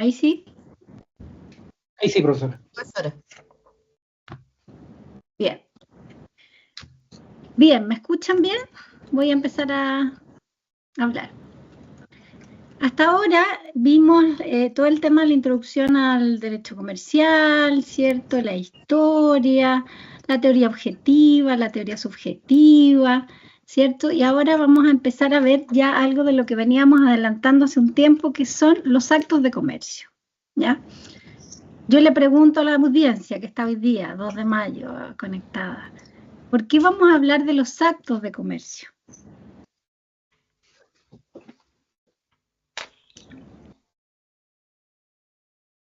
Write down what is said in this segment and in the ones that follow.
Ahí sí. Ahí sí, profesora. Bien. Bien, ¿me escuchan bien? Voy a empezar a hablar. Hasta ahora vimos todo el tema de la introducción al derecho comercial, ¿cierto? La historia, la teoría objetiva, la teoría subjetiva, ¿cierto? Y ahora vamos a empezar a ver ya algo de lo que veníamos adelantando hace un tiempo, que son los actos de comercio, ¿ya? Yo le pregunto a la audiencia que está hoy día, 2 de mayo, conectada, ¿por qué vamos a hablar de los actos de comercio?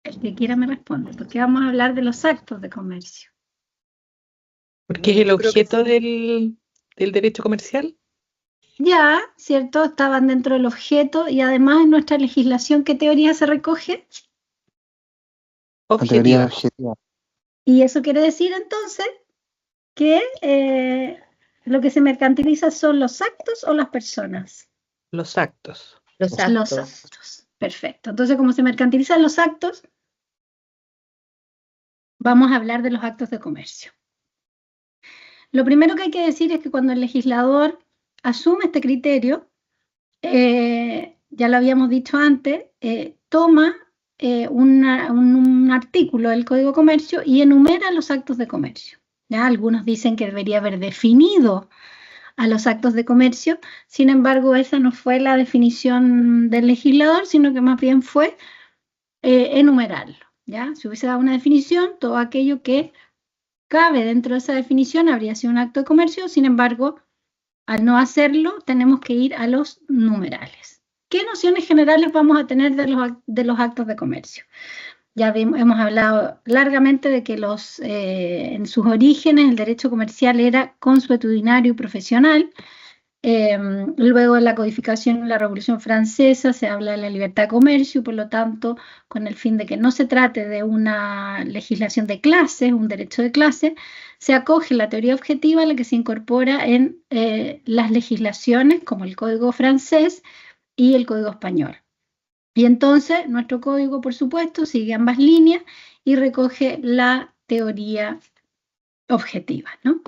El que quiera me responde. ¿Por qué vamos a hablar de los actos de comercio? Porque es el objeto del derecho comercial. Ya, ¿cierto? Estaban dentro del objeto y además en nuestra legislación, ¿qué teoría se recoge? Objetiva. Teoría objetiva. Y eso quiere decir entonces que lo que se mercantiliza son los actos o las personas. Los actos. Los actos. Perfecto. Entonces, como se mercantilizan los actos, vamos a hablar de los actos de comercio. Lo primero que hay que decir es que cuando el legislador asume este criterio, ya lo habíamos dicho antes, toma un artículo del Código de Comercio y enumera los actos de comercio. ¿Ya? Algunos dicen que debería haber definido a los actos de comercio, sin embargo, esa no fue la definición del legislador, sino que más bien fue enumerarlo. ¿Ya? Si hubiese dado una definición, todo aquello que cabe dentro de esa definición habría sido un acto de comercio, sin embargo, al no hacerlo, tenemos que ir a los numerales. ¿Qué nociones generales vamos a tener de los actos de comercio? Ya hemos hablado largamente de que en sus orígenes el derecho comercial era consuetudinario y profesional. Luego de la codificación en la Revolución Francesa se habla de la libertad de comercio y por lo tanto con el fin de que no se trate de una legislación de clase, un derecho de clase, se acoge la teoría objetiva a la que se incorpora en las legislaciones como el Código francés y el Código español. Y entonces nuestro código, por supuesto, sigue ambas líneas y recoge la teoría objetiva, ¿no?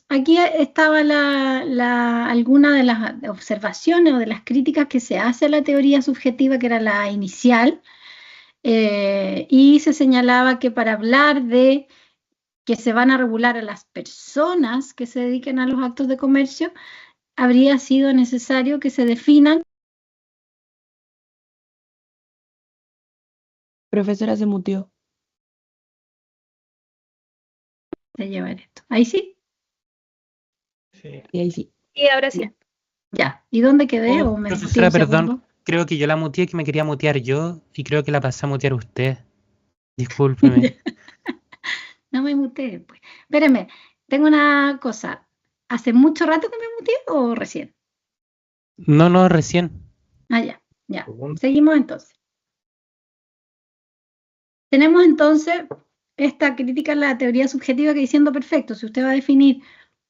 Aquí estaba alguna de las observaciones o de las críticas que se hace a la teoría subjetiva, que era la inicial, y se señalaba que para hablar de que se van a regular a las personas que se dediquen a los actos de comercio, habría sido necesario que se definan. Profesora se muteó. De llevar esto. ¿Ahí sí? Sí. Y ahí sí. Y ahora sí. Ya. ¿Y dónde quedé? ¿O me Profesora, muteé un perdón, segundo? creo que yo la muteé, que me quería mutear yo, y creo que la pasé a mutear usted. Discúlpeme. No me muteé, pues. Espérenme, tengo una cosa. ¿Hace mucho rato que me muteé o recién? No, recién. Ah, ya. Seguimos entonces. Tenemos entonces esta crítica a la teoría subjetiva que diciendo, perfecto, si usted va a definir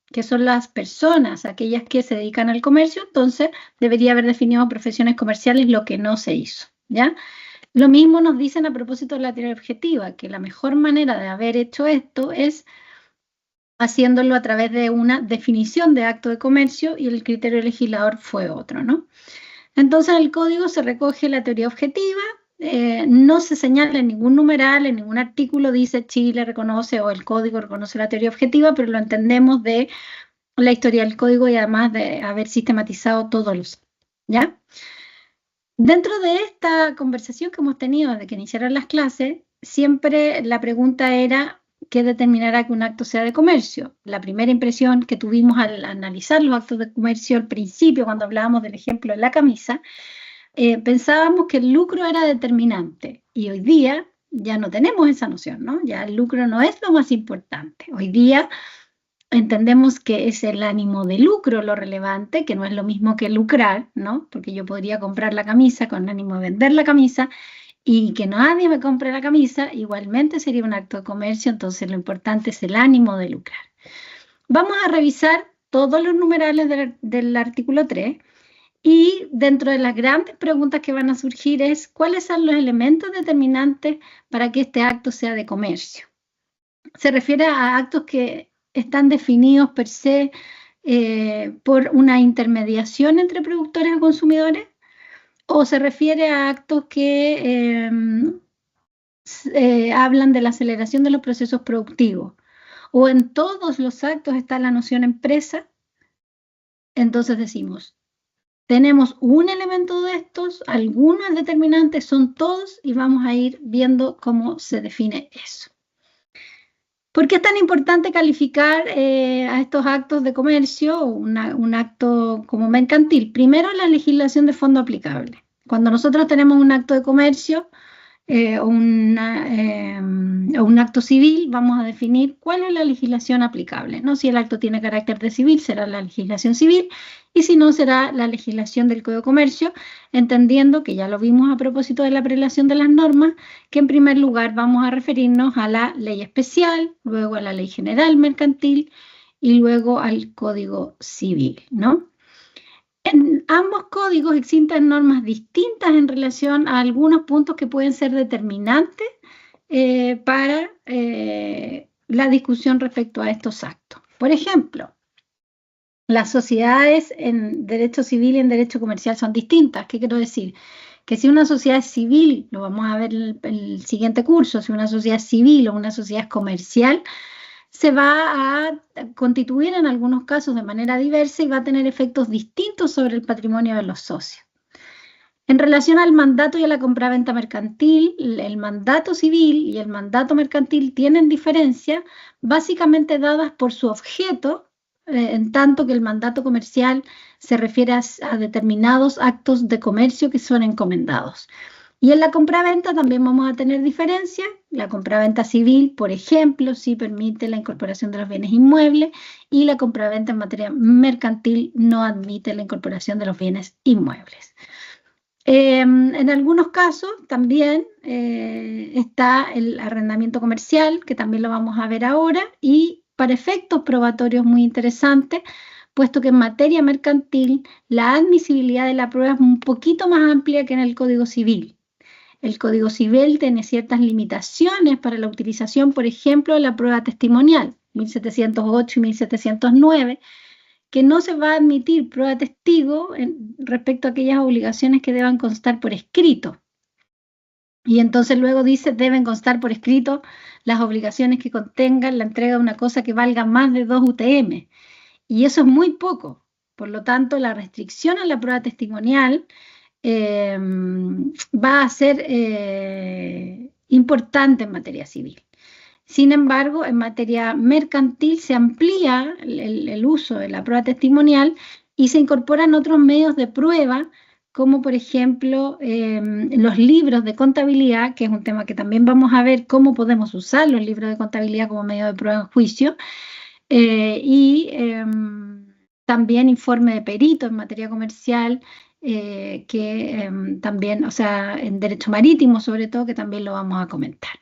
qué son las personas, aquellas que se dedican al comercio, entonces debería haber definido profesiones comerciales, lo que no se hizo, ¿ya? Lo mismo nos dicen a propósito de la teoría objetiva, que la mejor manera de haber hecho esto es haciéndolo a través de una definición de acto de comercio y el criterio legislador fue otro, ¿no? Entonces en el código se recoge la teoría objetiva, no se señala en ningún numeral, en ningún artículo dice Chile reconoce o el código reconoce la teoría objetiva, pero lo entendemos de la historia del código y además de haber sistematizado todos los, ¿ya? Dentro de esta conversación que hemos tenido desde que iniciaron las clases, siempre la pregunta era ¿qué determinará que un acto sea de comercio? La primera impresión que tuvimos al analizar los actos de comercio al principio, cuando hablábamos del ejemplo de la camisa, pensábamos que el lucro era determinante y hoy día ya no tenemos esa noción, ¿no? Ya el lucro no es lo más importante. Hoy día entendemos que es el ánimo de lucro lo relevante, que no es lo mismo que lucrar, ¿no? Porque yo podría comprar la camisa con ánimo de vender la camisa y que nadie me compre la camisa, igualmente sería un acto de comercio, entonces lo importante es el ánimo de lucrar. Vamos a revisar todos los numerales del artículo 3 Y dentro de las grandes preguntas que van a surgir es ¿cuáles son los elementos determinantes para que este acto sea de comercio? Se refiere a actos que están definidos per se por una intermediación entre productores y consumidores, o se refiere a actos que hablan de la aceleración de los procesos productivos, o en todos los actos está la noción empresa. Entonces decimos, tenemos un elemento de estos, algunos determinantes, son todos, y vamos a ir viendo cómo se define eso. ¿Por qué es tan importante calificar a estos actos de comercio, un acto como mercantil? Primero, la legislación de fondo aplicable. Cuando nosotros tenemos un acto de comercio o un acto civil, vamos a definir cuál es la legislación aplicable, ¿no? Si el acto tiene carácter de civil, será la legislación civil, y si no, será la legislación del Código de Comercio, entendiendo que ya lo vimos a propósito de la prelación de las normas, que en primer lugar vamos a referirnos a la ley especial, luego a la ley general mercantil y luego al Código Civil, ¿no? En ambos códigos existen normas distintas en relación a algunos puntos que pueden ser determinantes para la discusión respecto a estos actos. Por ejemplo, las sociedades en derecho civil y en derecho comercial son distintas. ¿Qué quiero decir? Que si una sociedad es civil, lo vamos a ver en el siguiente curso, si una sociedad es civil o una sociedad es comercial, se va a constituir en algunos casos de manera diversa y va a tener efectos distintos sobre el patrimonio de los socios. En relación al mandato y a la compraventa mercantil, el mandato civil y el mandato mercantil tienen diferencias básicamente dadas por su objeto, en tanto que el mandato comercial se refiere a determinados actos de comercio que son encomendados. Y en la compraventa también vamos a tener diferencias. La compraventa civil, por ejemplo, sí permite la incorporación de los bienes inmuebles, y la compraventa en materia mercantil no admite la incorporación de los bienes inmuebles. En algunos casos también está el arrendamiento comercial, que también lo vamos a ver ahora, y para efectos probatorios muy interesantes, puesto que en materia mercantil la admisibilidad de la prueba es un poquito más amplia que en el Código Civil. El Código Civil tiene ciertas limitaciones para la utilización, por ejemplo, de la prueba testimonial, 1708 y 1709, que no se va a admitir prueba testigo respecto a aquellas obligaciones que deban constar por escrito. Y entonces luego dice, deben constar por escrito las obligaciones que contengan la entrega de una cosa que valga más de 2 UTM. Y eso es muy poco. Por lo tanto, la restricción a la prueba testimonial va a ser importante en materia civil. Sin embargo, en materia mercantil se amplía el uso de la prueba testimonial y se incorporan otros medios de prueba, como por ejemplo los libros de contabilidad, que es un tema que también vamos a ver cómo podemos usar los libros de contabilidad como medio de prueba en juicio, y también informe de perito en materia comercial, que también, o sea, en derecho marítimo sobre todo, que también lo vamos a comentar.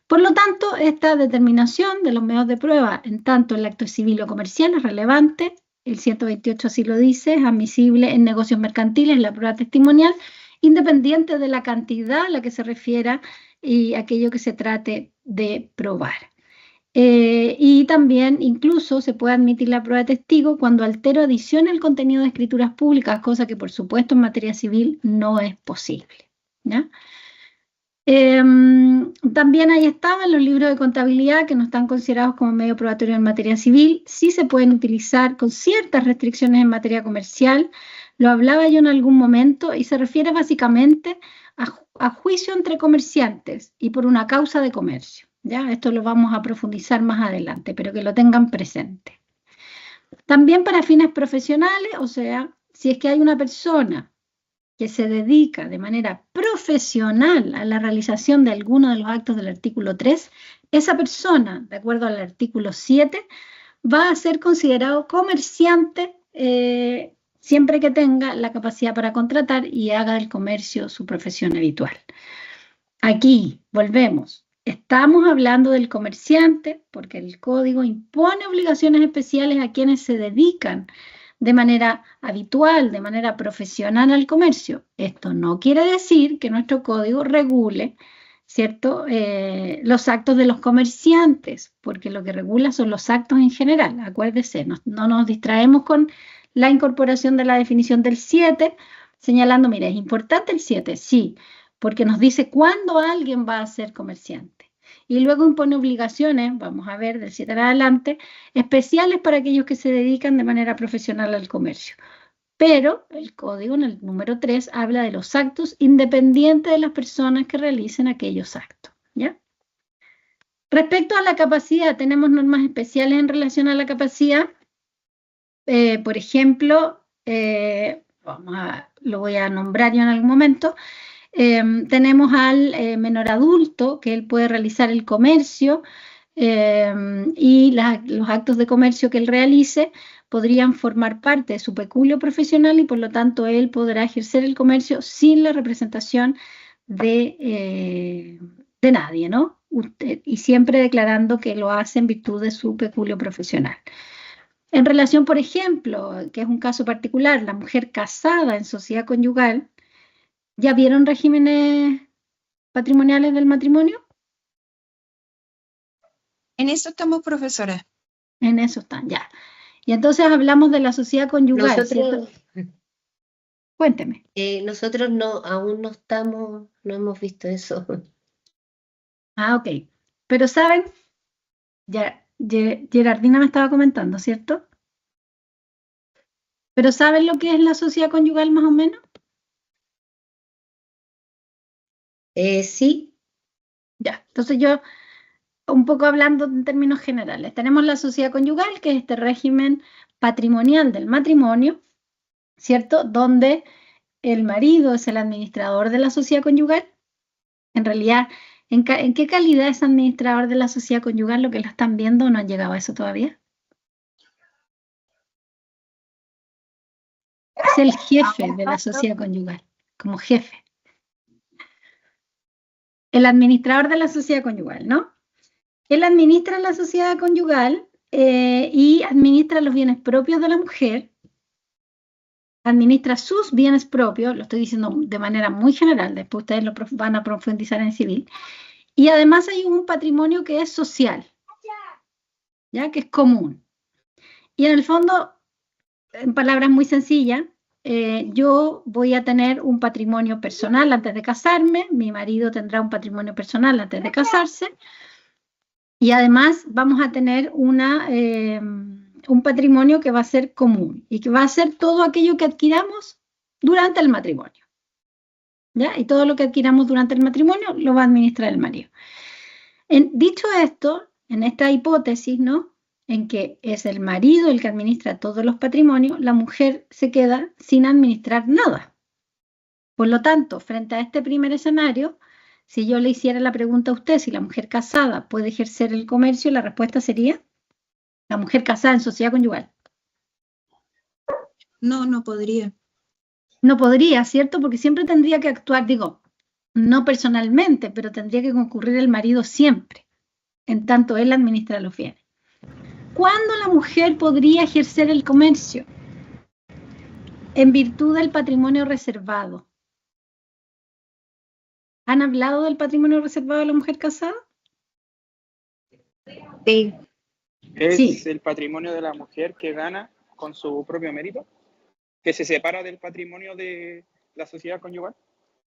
Por lo tanto, esta determinación de los medios de prueba, en tanto el acto civil o comercial, es relevante. El 128 así lo dice, es admisible en negocios mercantiles la prueba testimonial, independiente de la cantidad a la que se refiera y aquello que se trate de probar. Y también incluso se puede admitir la prueba de testigo cuando altero o adiciona el contenido de escrituras públicas, cosa que por supuesto en materia civil no es posible, ¿ya? También ahí estaban los libros de contabilidad que no están considerados como medio probatorio en materia civil. Sí se pueden utilizar con ciertas restricciones en materia comercial. Lo hablaba yo en algún momento y se refiere básicamente a juicio entre comerciantes y por una causa de comercio, ¿ya? Esto lo vamos a profundizar más adelante, pero que lo tengan presente. También para fines profesionales, o sea, si es que hay una persona que se dedica de manera profesional a la realización de alguno de los actos del artículo 3, esa persona, de acuerdo al artículo 7, va a ser considerado comerciante siempre que tenga la capacidad para contratar y haga del comercio su profesión habitual. Aquí, volvemos. Estamos hablando del comerciante porque el código impone obligaciones especiales a quienes se dedican de manera habitual, de manera profesional al comercio. Esto no quiere decir que nuestro código regule, ¿cierto?, los actos de los comerciantes, porque lo que regula son los actos en general. Acuérdese, no nos distraemos con la incorporación de la definición del 7, señalando, mira, ¿es importante el 7? Sí, porque nos dice cuándo alguien va a ser comerciante. Y luego impone obligaciones, vamos a ver del 7 en adelante, especiales para aquellos que se dedican de manera profesional al comercio. Pero el código en el número 3 habla de los actos independientes de las personas que realicen aquellos actos, ¿ya? Respecto a la capacidad, tenemos normas especiales en relación a la capacidad. Por ejemplo, lo voy a nombrar yo en algún momento. Tenemos al menor adulto, que él puede realizar el comercio y los actos de comercio que él realice podrían formar parte de su peculio profesional y por lo tanto él podrá ejercer el comercio sin la representación de nadie, ¿no? Y siempre declarando que lo hace en virtud de su peculio profesional. En relación, por ejemplo, que es un caso particular, la mujer casada en sociedad conyugal, ¿ya vieron regímenes patrimoniales del matrimonio? En eso estamos, profesora. En eso están, ya. Y entonces hablamos de la sociedad conyugal, ¿cierto? Cuénteme. Nosotros aún no hemos visto eso. Ah, ok. Pero saben, ya Gerardina me estaba comentando, ¿cierto? Pero ¿saben lo que es la sociedad conyugal más o menos? Sí. Ya, entonces yo, un poco hablando en términos generales, tenemos la sociedad conyugal, que es este régimen patrimonial del matrimonio, ¿cierto? Donde el marido es el administrador de la sociedad conyugal. En realidad, ¿en qué calidad es administrador de la sociedad conyugal? Lo que lo están viendo, no han llegado a eso todavía. Es el jefe de la sociedad conyugal, como jefe. El administrador de la sociedad conyugal, ¿no? Él administra la sociedad conyugal y administra los bienes propios de la mujer, administra sus bienes propios, lo estoy diciendo de manera muy general, después ustedes lo van a profundizar en civil, y además hay un patrimonio que es social, ¿ya? Que es común. Y en el fondo, en palabras muy sencillas, yo voy a tener un patrimonio personal antes de casarme, mi marido tendrá un patrimonio personal antes de casarse, y además vamos a tener un patrimonio que va a ser común y que va a ser todo aquello que adquiramos durante el matrimonio, ¿ya? Y todo lo que adquiramos durante el matrimonio lo va a administrar el marido. Dicho esto, en esta hipótesis, ¿no?, en que es el marido el que administra todos los patrimonios, la mujer se queda sin administrar nada. Por lo tanto, frente a este primer escenario, si yo le hiciera la pregunta a usted si la mujer casada puede ejercer el comercio, la respuesta sería la mujer casada en sociedad conyugal. No podría. No podría, ¿cierto? Porque siempre tendría que actuar, digo, no personalmente, pero tendría que concurrir el marido siempre, en tanto él administra los bienes. ¿Cuándo la mujer podría ejercer el comercio? En virtud del patrimonio reservado. ¿Han hablado del patrimonio reservado de la mujer casada? Sí. Es el patrimonio de la mujer que gana con su propio mérito, que se separa del patrimonio de la sociedad conyugal.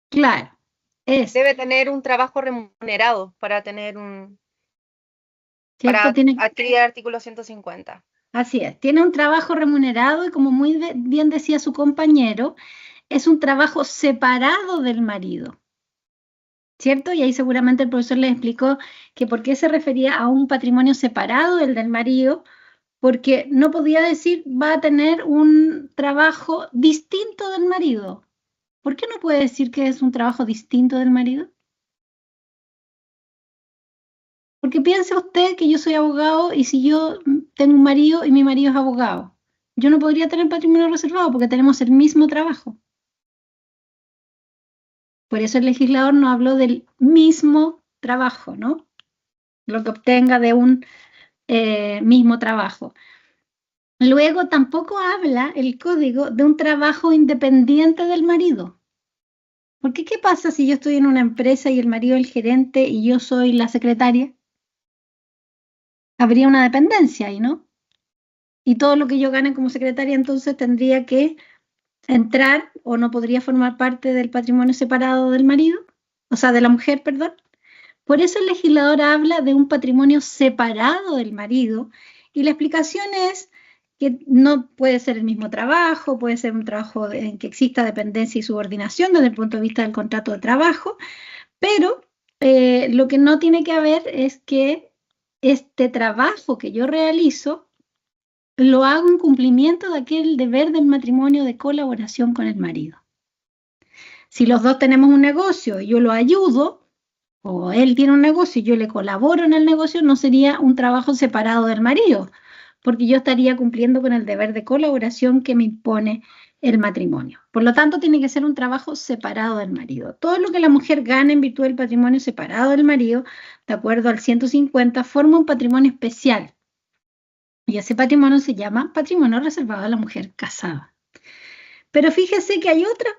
Claro. Debe tener un trabajo remunerado para tener ¿cierto? Para adquirir el artículo 150. Así es, tiene un trabajo remunerado y como muy bien decía su compañero, es un trabajo separado del marido, ¿cierto? Y ahí seguramente el profesor les explicó que por qué se refería a un patrimonio separado del marido, porque no podía decir va a tener un trabajo distinto del marido. ¿Por qué no puede decir que es un trabajo distinto del marido? Porque piense usted que yo soy abogado y si yo tengo un marido y mi marido es abogado, yo no podría tener patrimonio reservado porque tenemos el mismo trabajo. Por eso el legislador no habló del mismo trabajo, ¿no? Lo que obtenga de un mismo trabajo. Luego tampoco habla el código de un trabajo independiente del marido. Porque ¿qué pasa si yo estoy en una empresa y el marido es el gerente y yo soy la secretaria? Habría una dependencia ahí, ¿no? Y todo lo que yo gane como secretaria entonces tendría que entrar o no podría formar parte del patrimonio separado del marido, o sea, de la mujer, perdón. Por eso el legislador habla de un patrimonio separado del marido y la explicación es que no puede ser el mismo trabajo, puede ser un trabajo en que exista dependencia y subordinación desde el punto de vista del contrato de trabajo, pero lo que no tiene que haber es que este trabajo que yo realizo lo hago en cumplimiento de aquel deber del matrimonio de colaboración con el marido. Si los dos tenemos un negocio y yo lo ayudo, o él tiene un negocio y yo le colaboro en el negocio, no sería un trabajo separado del marido, porque yo estaría cumpliendo con el deber de colaboración que me impone el matrimonio. Por lo tanto, tiene que ser un trabajo separado del marido. Todo lo que la mujer gana en virtud del patrimonio separado del marido, de acuerdo al 150, forma un patrimonio especial. Y ese patrimonio se llama patrimonio reservado a la mujer casada. Pero fíjese que hay otros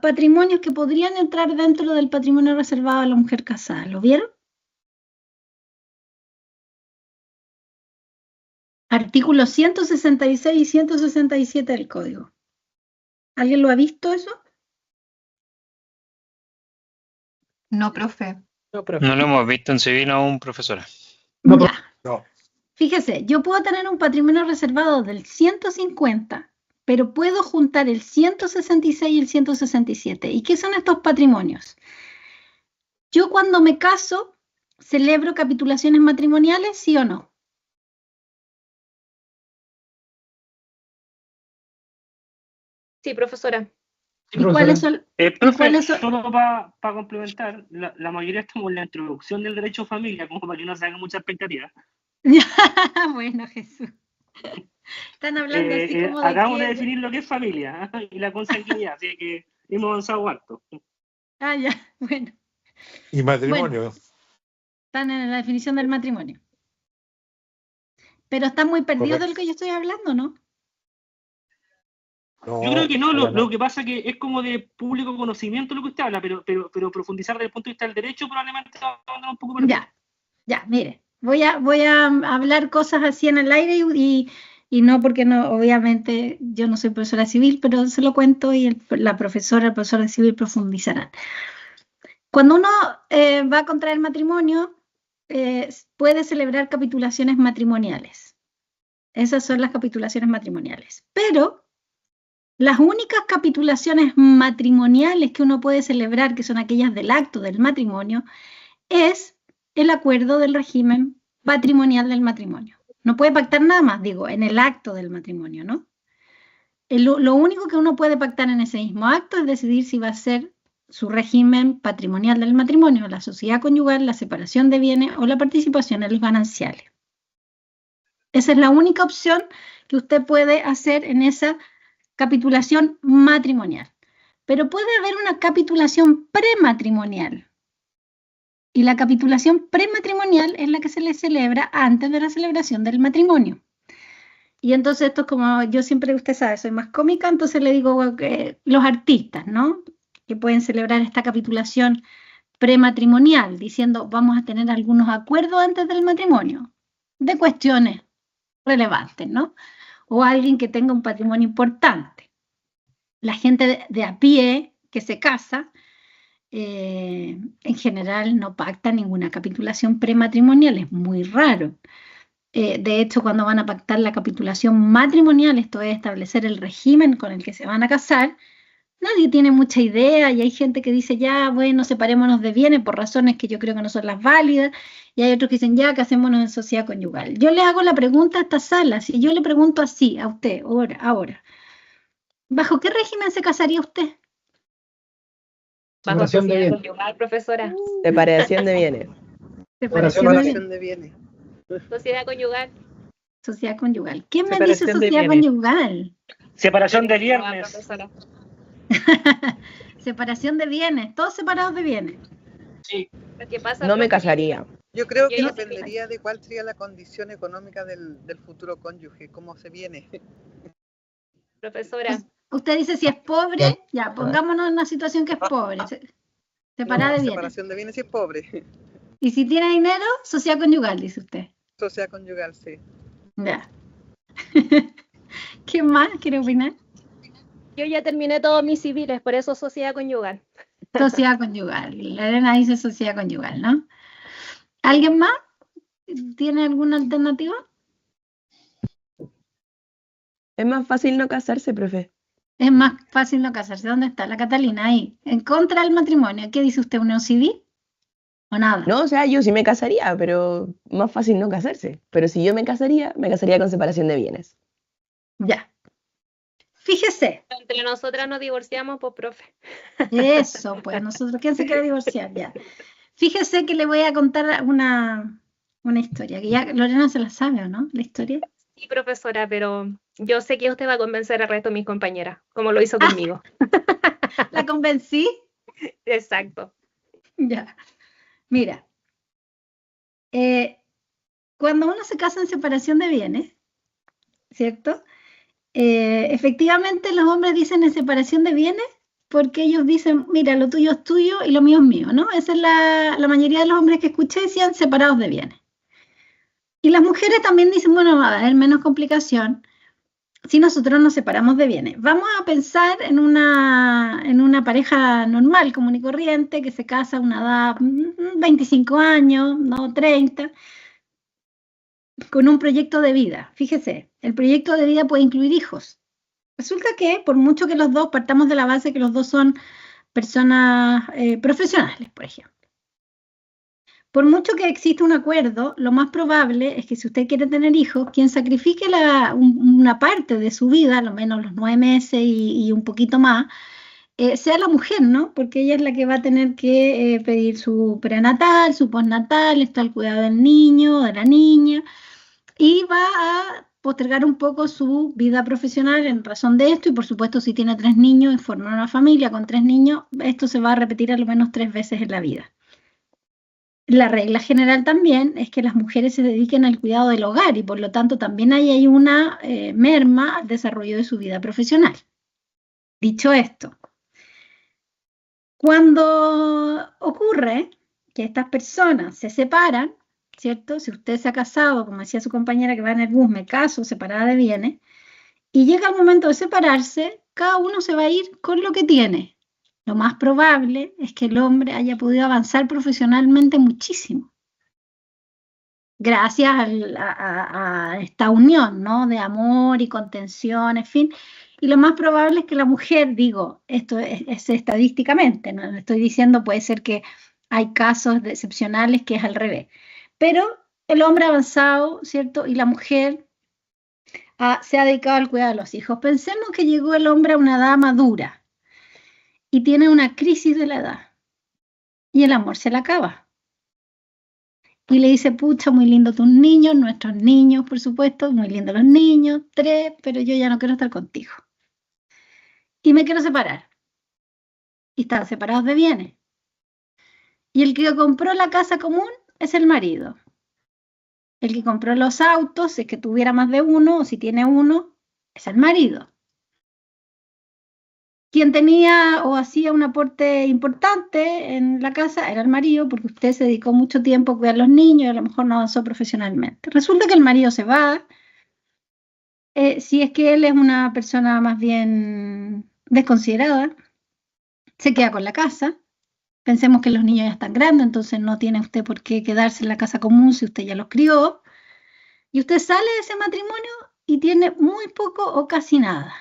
patrimonios que podrían entrar dentro del patrimonio reservado a la mujer casada. ¿Lo vieron? Artículos 166 y 167 del Código. ¿Alguien lo ha visto eso? No, profe. No, profe. No lo hemos visto en civil aún, profesora. Ya. No. Fíjese, yo puedo tener un patrimonio reservado del 150, pero puedo juntar el 166 y el 167. ¿Y qué son estos patrimonios? Yo cuando me caso, ¿celebro capitulaciones matrimoniales, sí o no? Sí, profesora. ¿Y cuáles son? Profe, ¿cuáles son? solo para complementar, la mayoría estamos en la introducción del derecho a familia, como para que no se hagan muchas expectativas. Bueno, Jesús. Están hablando así como de acabamos que... de definir lo que es familia y la consanguinidad, así que hemos avanzado harto. Ah, ya, bueno. Y matrimonio. Bueno, están en la definición del matrimonio. Pero están muy perdidos de lo que yo estoy hablando, ¿no? No, Yo creo que no, lo que pasa que es como de público conocimiento lo que usted habla, pero profundizar desde el punto de vista del derecho probablemente va a andar un poco perdido. Ya, mire, voy a hablar cosas así en el aire y no porque no, obviamente yo no soy profesora civil, pero se lo cuento y el profesor de civil profundizarán. Cuando uno va a contraer matrimonio, puede celebrar capitulaciones matrimoniales. Esas son las capitulaciones matrimoniales. Pero las únicas capitulaciones matrimoniales que uno puede celebrar, que son aquellas del acto del matrimonio, es el acuerdo del régimen patrimonial del matrimonio. No puede pactar nada más, digo, en el acto del matrimonio, ¿no? Lo único que uno puede pactar en ese mismo acto es decidir si va a ser su régimen patrimonial del matrimonio, la sociedad conyugal, la separación de bienes o la participación en los gananciales. Esa es la única opción que usted puede hacer en esa capitulación matrimonial. Pero puede haber una capitulación prematrimonial. Y la capitulación prematrimonial es la que se le celebra antes de la celebración del matrimonio. Y entonces esto es como, yo siempre, usted sabe, soy más cómica, entonces le digo que los artistas, ¿no? Que pueden celebrar esta capitulación prematrimonial, diciendo vamos a tener algunos acuerdos antes del matrimonio, de cuestiones relevantes, ¿no? O alguien que tenga un patrimonio importante. La gente de a pie que se casa, en general no pacta ninguna capitulación prematrimonial, es muy raro. De hecho, cuando van a pactar la capitulación matrimonial, esto es establecer el régimen con el que se van a casar, nadie tiene mucha idea y hay gente que dice, ya, bueno, separémonos de bienes por razones que yo creo que no son las válidas, y hay otros que dicen, ya, casémonos en sociedad conyugal. Yo le hago la pregunta a esta sala, si yo le pregunto así a usted, ahora, ¿bajo qué régimen se casaría usted? Bajo Separación de sociedad bienes. conyugal, profesora. Separación de bienes. Separación de bienes. Sociedad conyugal. Sociedad conyugal. ¿Quién me Separación dice de sociedad bienes. conyugal? Separación de Ah, viernes. profesora. Separación de bienes, todos separados de bienes. Sí. ¿Qué pasa, No me profe? casaría. Yo creo que Y- dependería de cuál sería la condición económica del futuro cónyuge, cómo se viene. Profesora, Usted dice si es pobre, ya, pongámonos en una situación que es pobre, separada de bienes. Separación de bienes si es pobre. Y si tiene dinero, sociedad conyugal, dice usted. Sociedad conyugal, sí. Ya. ¿Qué más quiere opinar? yo ya terminé todos mis civiles, por eso sociedad conyugal. Sociedad conyugal. La Elena dice sociedad conyugal, ¿no? ¿Alguien más? ¿Tiene alguna alternativa? Es más fácil no casarse, profe. Es más fácil no casarse. ¿Dónde está la Catalina? Ahí. En contra del matrimonio. ¿Qué dice usted? ¿Unión civil? ¿O nada? No, o sea, yo sí me casaría, pero más fácil no casarse. Pero si yo me casaría con separación de bienes. Ya. Fíjese. Entre nosotras nos divorciamos, pues, profe. Eso, pues nosotros, ¿quién se quiere divorciar? Ya. Fíjese que le voy a contar una historia, que ya Lorena se la sabe, ¿o no? La historia. Sí, profesora, pero yo sé que usted va a convencer al resto de mis compañeras, como lo hizo conmigo. ¿La convencí? Exacto. Ya. Mira, cuando uno se casa en separación de bienes, ¿cierto? Efectivamente los hombres dicen en separación de bienes porque ellos dicen, mira, lo tuyo es tuyo y lo mío es mío, ¿no? Esa es la mayoría de los hombres que escuché decían separados de bienes. Y las mujeres también dicen, bueno, va a haber menos complicación si nosotros nos separamos de bienes. Vamos a pensar en una pareja normal, común y corriente, que se casa a una edad 25 años, no 30, con un proyecto de vida. Fíjese, el proyecto de vida puede incluir hijos. Resulta que, por mucho que los dos partamos de la base que los dos son personas profesionales, por ejemplo. Por mucho que exista un acuerdo, lo más probable es que si usted quiere tener hijos, quien sacrifique una parte de su vida, al menos los 9 meses y un poquito más, sea la mujer, ¿no? Porque ella es la que va a tener que pedir su prenatal, su postnatal, está al cuidado del niño, de la niña, y va a postergar un poco su vida profesional en razón de esto, y por supuesto si tiene 3 niños y forma una familia con 3 niños, esto se va a repetir al menos 3 veces en la vida. La regla general también es que las mujeres se dediquen al cuidado del hogar y por lo tanto también hay una merma al desarrollo de su vida profesional. Dicho esto, cuando ocurre que estas personas se separan, ¿cierto? Si usted se ha casado, como decía su compañera que va en el bus, me caso, separada de bienes, y llega el momento de separarse, cada uno se va a ir con lo que tiene. Lo más probable es que el hombre haya podido avanzar profesionalmente muchísimo. Gracias a esta unión, ¿no? De amor y contención, en fin. Y lo más probable es que la mujer, digo, esto es estadísticamente, no le estoy diciendo, puede ser que hay casos excepcionales que es al revés. Pero el hombre ha avanzado, ¿cierto? Y la mujer se ha dedicado al cuidado de los hijos. Pensemos que llegó el hombre a una edad madura y tiene una crisis de la edad y el amor se le acaba. Y le dice, pucha, muy lindo tus niños, nuestros niños, por supuesto, muy lindos los niños, 3, pero yo ya no quiero estar contigo. Y me quiero separar. Y están separados de bienes. Y el que compró la casa común es el marido. El que compró los autos, si es que tuviera más de uno, o si tiene uno, es el marido. Quien tenía o hacía un aporte importante en la casa era el marido, porque usted se dedicó mucho tiempo a cuidar a los niños y a lo mejor no avanzó profesionalmente. Resulta que el marido se va, si es que él es una persona más bien desconsiderada, se queda con la casa. Pensemos que los niños ya están grandes, entonces no tiene usted por qué quedarse en la casa común si usted ya los crió. Y usted sale de ese matrimonio y tiene muy poco o casi nada.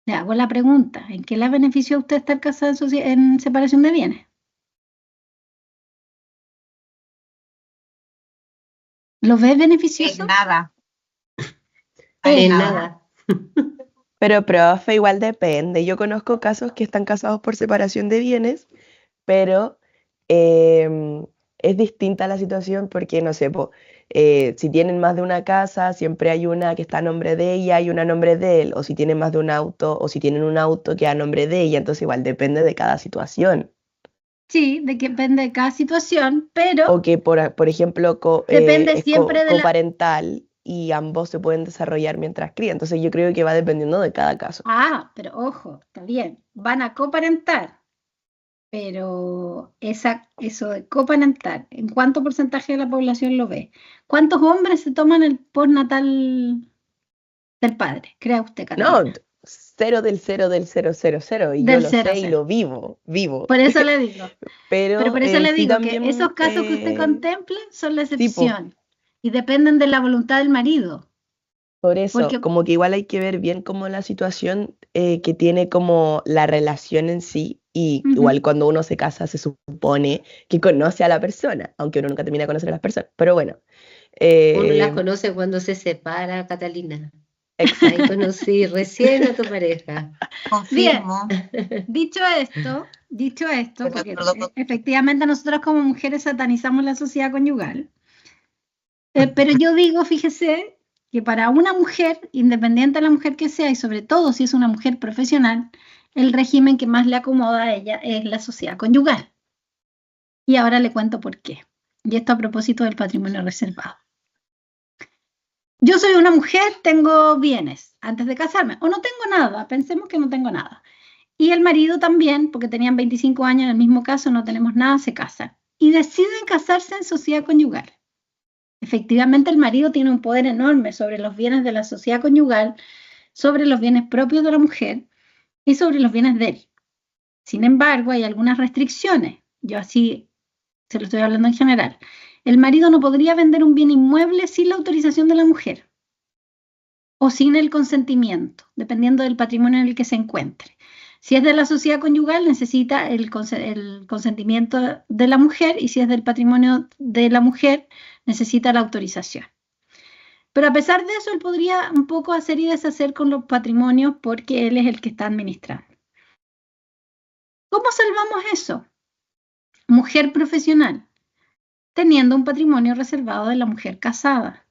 Le hago la pregunta, ¿en qué le benefició a usted estar casada en separación de bienes? ¿Lo ves beneficioso? En nada. En nada. Pero, profe, igual depende. Yo conozco casos que están casados por separación de bienes, pero es distinta la situación porque, no sé, si tienen más de una casa, siempre hay una que está a nombre de ella y una a nombre de él, o si tienen más de un auto, o si tienen un auto que a nombre de ella, entonces igual depende de cada situación. Sí, de que depende de cada situación, pero O que, por ejemplo, depende es siempre de la... coparental y ambos se pueden desarrollar mientras crían. Entonces yo creo que va dependiendo de cada caso. Ah, pero ojo, está bien, van a coparentar, pero eso de coparentar, ¿en cuánto porcentaje de la población lo ve? ¿Cuántos hombres se toman el postnatal del padre? Crea usted, No, Catalina. 0 del 0 del 000, y yo Del lo 0 sé y lo vivo. Por eso le digo. Pero por eso le sí digo que también, esos casos que usted contempla son la po. excepción y dependen de la voluntad del marido. Por eso, Porque como que igual hay que ver bien como la situación que tiene como la relación en sí, y igual cuando uno se casa se supone que conoce a la persona, aunque uno nunca termina de conocer a las personas, pero bueno. Uno las conoce cuando se separa, Catalina. Ahí Exacto. conocí recién a tu pareja. Confirmo. dicho esto, porque efectivamente nosotros como mujeres satanizamos la sociedad conyugal, pero yo digo, fíjese, que para una mujer, independiente de la mujer que sea, y sobre todo si es una mujer profesional, el régimen que más le acomoda a ella es la sociedad conyugal. Y ahora le cuento por qué. Y esto a propósito del patrimonio reservado. Yo soy una mujer, tengo bienes antes de casarme, o no tengo nada, pensemos que no tengo nada. Y el marido también, porque tenían 25 años, en el mismo caso, no tenemos nada, se casan. Y deciden casarse en sociedad conyugal. Efectivamente, el marido tiene un poder enorme sobre los bienes de la sociedad conyugal, sobre los bienes propios de la mujer y sobre los bienes de él. Sin embargo, hay algunas restricciones. Yo así se lo estoy hablando en general. El marido no podría vender un bien inmueble sin la autorización de la mujer o sin el consentimiento, dependiendo del patrimonio en el que se encuentre. Si es de la sociedad conyugal, necesita el consentimiento de la mujer, y si es del patrimonio de la mujer, necesita la autorización. Pero a pesar de eso, él podría un poco hacer y deshacer con los patrimonios porque él es el que está administrando. ¿Cómo salvamos eso? Mujer profesional, teniendo un patrimonio reservado de la mujer casada.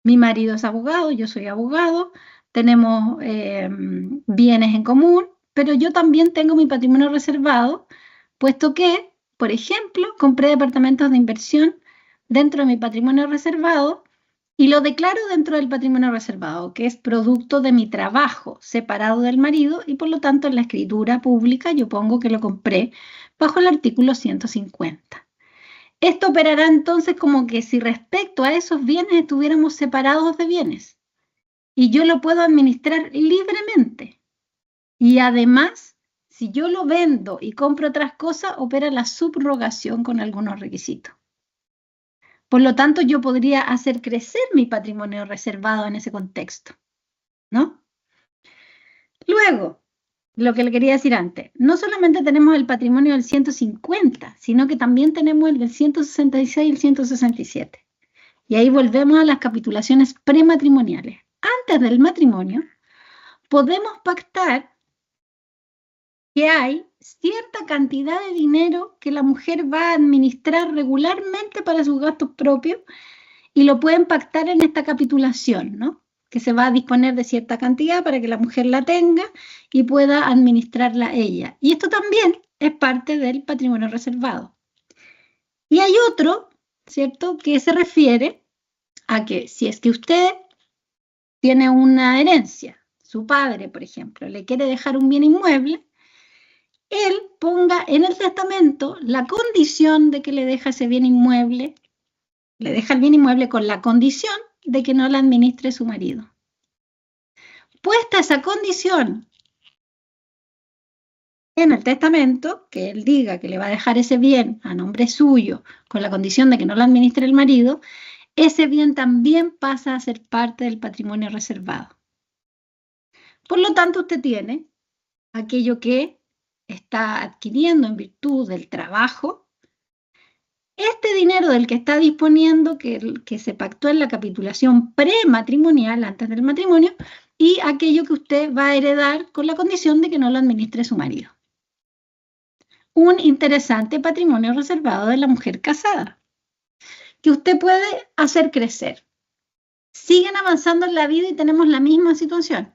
Mi marido es abogado, yo soy abogado, tenemos bienes en común, pero yo también tengo mi patrimonio reservado, puesto que, por ejemplo, compré departamentos de inversión dentro de mi patrimonio reservado y lo declaro dentro del patrimonio reservado, que es producto de mi trabajo separado del marido, y por lo tanto en la escritura pública yo pongo que lo compré bajo el artículo 150. Esto operará entonces como que si respecto a esos bienes estuviéramos separados de bienes y yo lo puedo administrar libremente. Y además, si yo lo vendo y compro otras cosas, opera la subrogación con algunos requisitos. Por lo tanto, yo podría hacer crecer mi patrimonio reservado en ese contexto, ¿no? Luego, lo que le quería decir antes, no solamente tenemos el patrimonio del 150, sino que también tenemos el del 166 y el 167. Y ahí volvemos a las capitulaciones prematrimoniales. Antes del matrimonio, podemos pactar que hay cierta cantidad de dinero que la mujer va a administrar regularmente para sus gastos propios, y lo pueden pactar en esta capitulación, ¿no? Que se va a disponer de cierta cantidad para que la mujer la tenga y pueda administrarla ella. Y esto también es parte del patrimonio reservado. Y hay otro, ¿cierto?, que se refiere a que si es que usted tiene una herencia, su padre, por ejemplo, le quiere dejar un bien inmueble, él ponga en el testamento la condición de que le deja ese bien inmueble, le deja el bien inmueble con la condición de que no la administre su marido. Puesta esa condición en el testamento, que él diga que le va a dejar ese bien a nombre suyo con la condición de que no lo administre el marido, ese bien también pasa a ser parte del patrimonio reservado. Por lo tanto, usted tiene aquello que está adquiriendo en virtud del trabajo, este dinero del que está disponiendo, que se pactó en la capitulación prematrimonial antes del matrimonio, y aquello que usted va a heredar con la condición de que no lo administre su marido. Un interesante patrimonio reservado de la mujer casada, que usted puede hacer crecer. Siguen avanzando en la vida y tenemos la misma situación.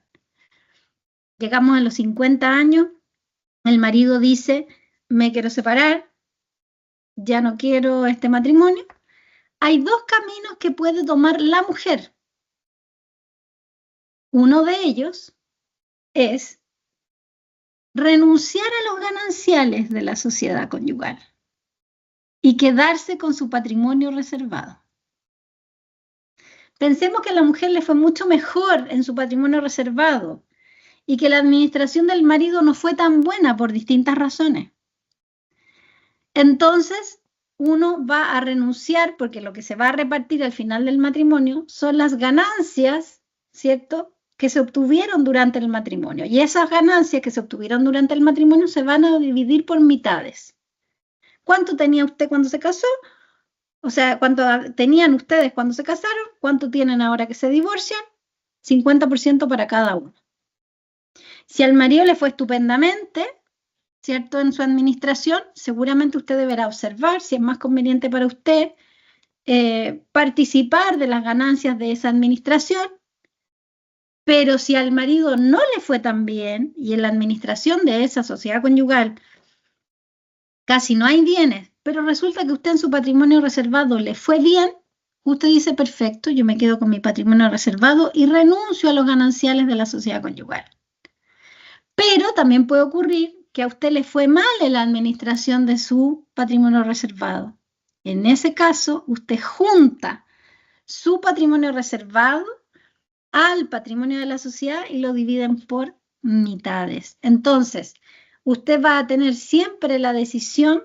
Llegamos a los 50 años, el marido dice, me quiero separar, ya no quiero este matrimonio, hay dos caminos que puede tomar la mujer. Uno de ellos es renunciar a los gananciales de la sociedad conyugal y quedarse con su patrimonio reservado. Pensemos que a la mujer le fue mucho mejor en su patrimonio reservado y que la administración del marido no fue tan buena por distintas razones. Entonces, uno va a renunciar porque lo que se va a repartir al final del matrimonio son las ganancias, ¿cierto?, que se obtuvieron durante el matrimonio. Y esas ganancias que se obtuvieron durante el matrimonio se van a dividir por mitades. ¿Cuánto tenía usted cuando se casó? O sea, ¿cuánto tenían ustedes cuando se casaron? ¿Cuánto tienen ahora que se divorcian? 50% para cada uno. Si al marido le fue estupendamente, ¿cierto?, en su administración, seguramente usted deberá observar si es más conveniente para usted participar de las ganancias de esa administración. Pero si al marido no le fue tan bien y en la administración de esa sociedad conyugal casi no hay bienes, pero resulta que usted en su patrimonio reservado le fue bien, usted dice, perfecto, yo me quedo con mi patrimonio reservado y renuncio a los gananciales de la sociedad conyugal. Pero también puede ocurrir que a usted le fue mal en la administración de su patrimonio reservado. En ese caso, usted junta su patrimonio reservado al patrimonio de la sociedad y lo dividen por mitades. Entonces, usted va a tener siempre la decisión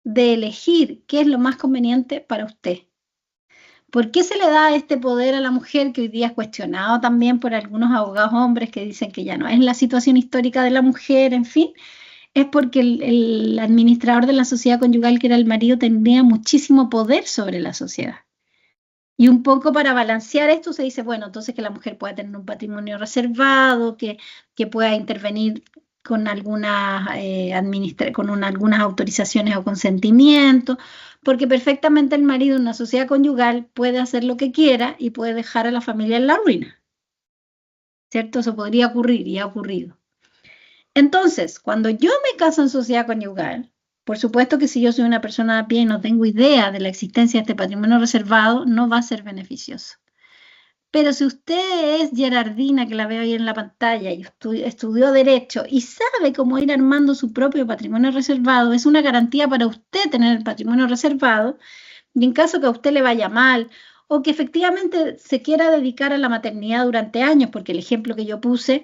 de elegir qué es lo más conveniente para usted. ¿Por qué se le da este poder a la mujer, que hoy día es cuestionado también por algunos abogados hombres que dicen que ya no es la situación histórica de la mujer, en fin? Es porque el administrador de la sociedad conyugal, que era el marido, tenía muchísimo poder sobre la sociedad. Y un poco para balancear esto se dice, bueno, entonces que la mujer pueda tener un patrimonio reservado, que pueda intervenir con algunas, algunas autorizaciones o consentimientos, porque perfectamente el marido en una sociedad conyugal puede hacer lo que quiera y puede dejar a la familia en la ruina. ¿Cierto? Eso podría ocurrir y ha ocurrido. Entonces, cuando yo me caso en sociedad conyugal, por supuesto que si yo soy una persona de a pie y no tengo idea de la existencia de este patrimonio reservado, no va a ser beneficioso. Pero si usted es Gerardina, que la veo ahí en la pantalla, y estudió Derecho y sabe cómo ir armando su propio patrimonio reservado, es una garantía para usted tener el patrimonio reservado, y en caso que a usted le vaya mal, o que efectivamente se quiera dedicar a la maternidad durante años, porque el ejemplo que yo puse,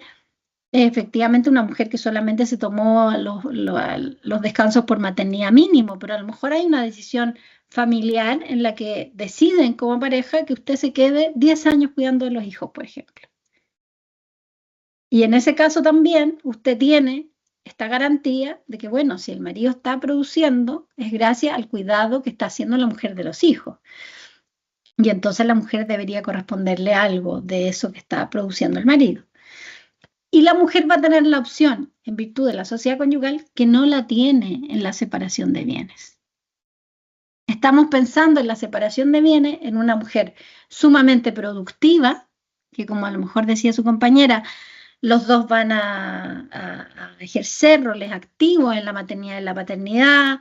efectivamente una mujer que solamente se tomó los descansos por maternidad mínimo, pero a lo mejor hay una decisión familiar en la que deciden como pareja que usted se quede 10 años cuidando de los hijos, por ejemplo. Y en ese caso también usted tiene esta garantía de que, bueno, si el marido está produciendo, es gracias al cuidado que está haciendo la mujer de los hijos. Y entonces la mujer debería corresponderle algo de eso que está produciendo el marido. Y la mujer va a tener la opción, en virtud de la sociedad conyugal, que no la tiene en la separación de bienes. Estamos pensando en la separación de bienes en una mujer sumamente productiva, que como a lo mejor decía su compañera, los dos van a ejercer roles activos en la maternidad y en la paternidad,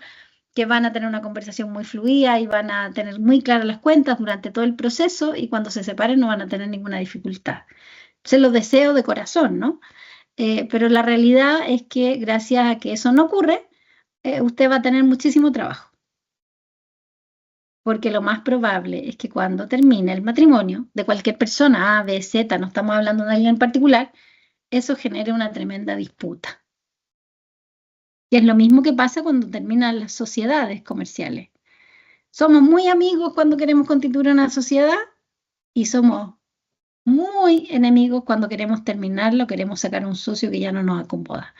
que van a tener una conversación muy fluida y van a tener muy claras las cuentas durante todo el proceso, y cuando se separen no van a tener ninguna dificultad. Se lo deseo de corazón, ¿no? Pero la realidad es que gracias a que eso no ocurre, usted va a tener muchísimo trabajo. Porque lo más probable es que cuando termine el matrimonio de cualquier persona, A, B, Z, no estamos hablando de alguien en particular, eso genere una tremenda disputa. Y es lo mismo que pasa cuando terminan las sociedades comerciales. Somos muy amigos cuando queremos constituir una sociedad y somos muy enemigos cuando queremos terminarlo, queremos sacar un socio que ya no nos acomoda.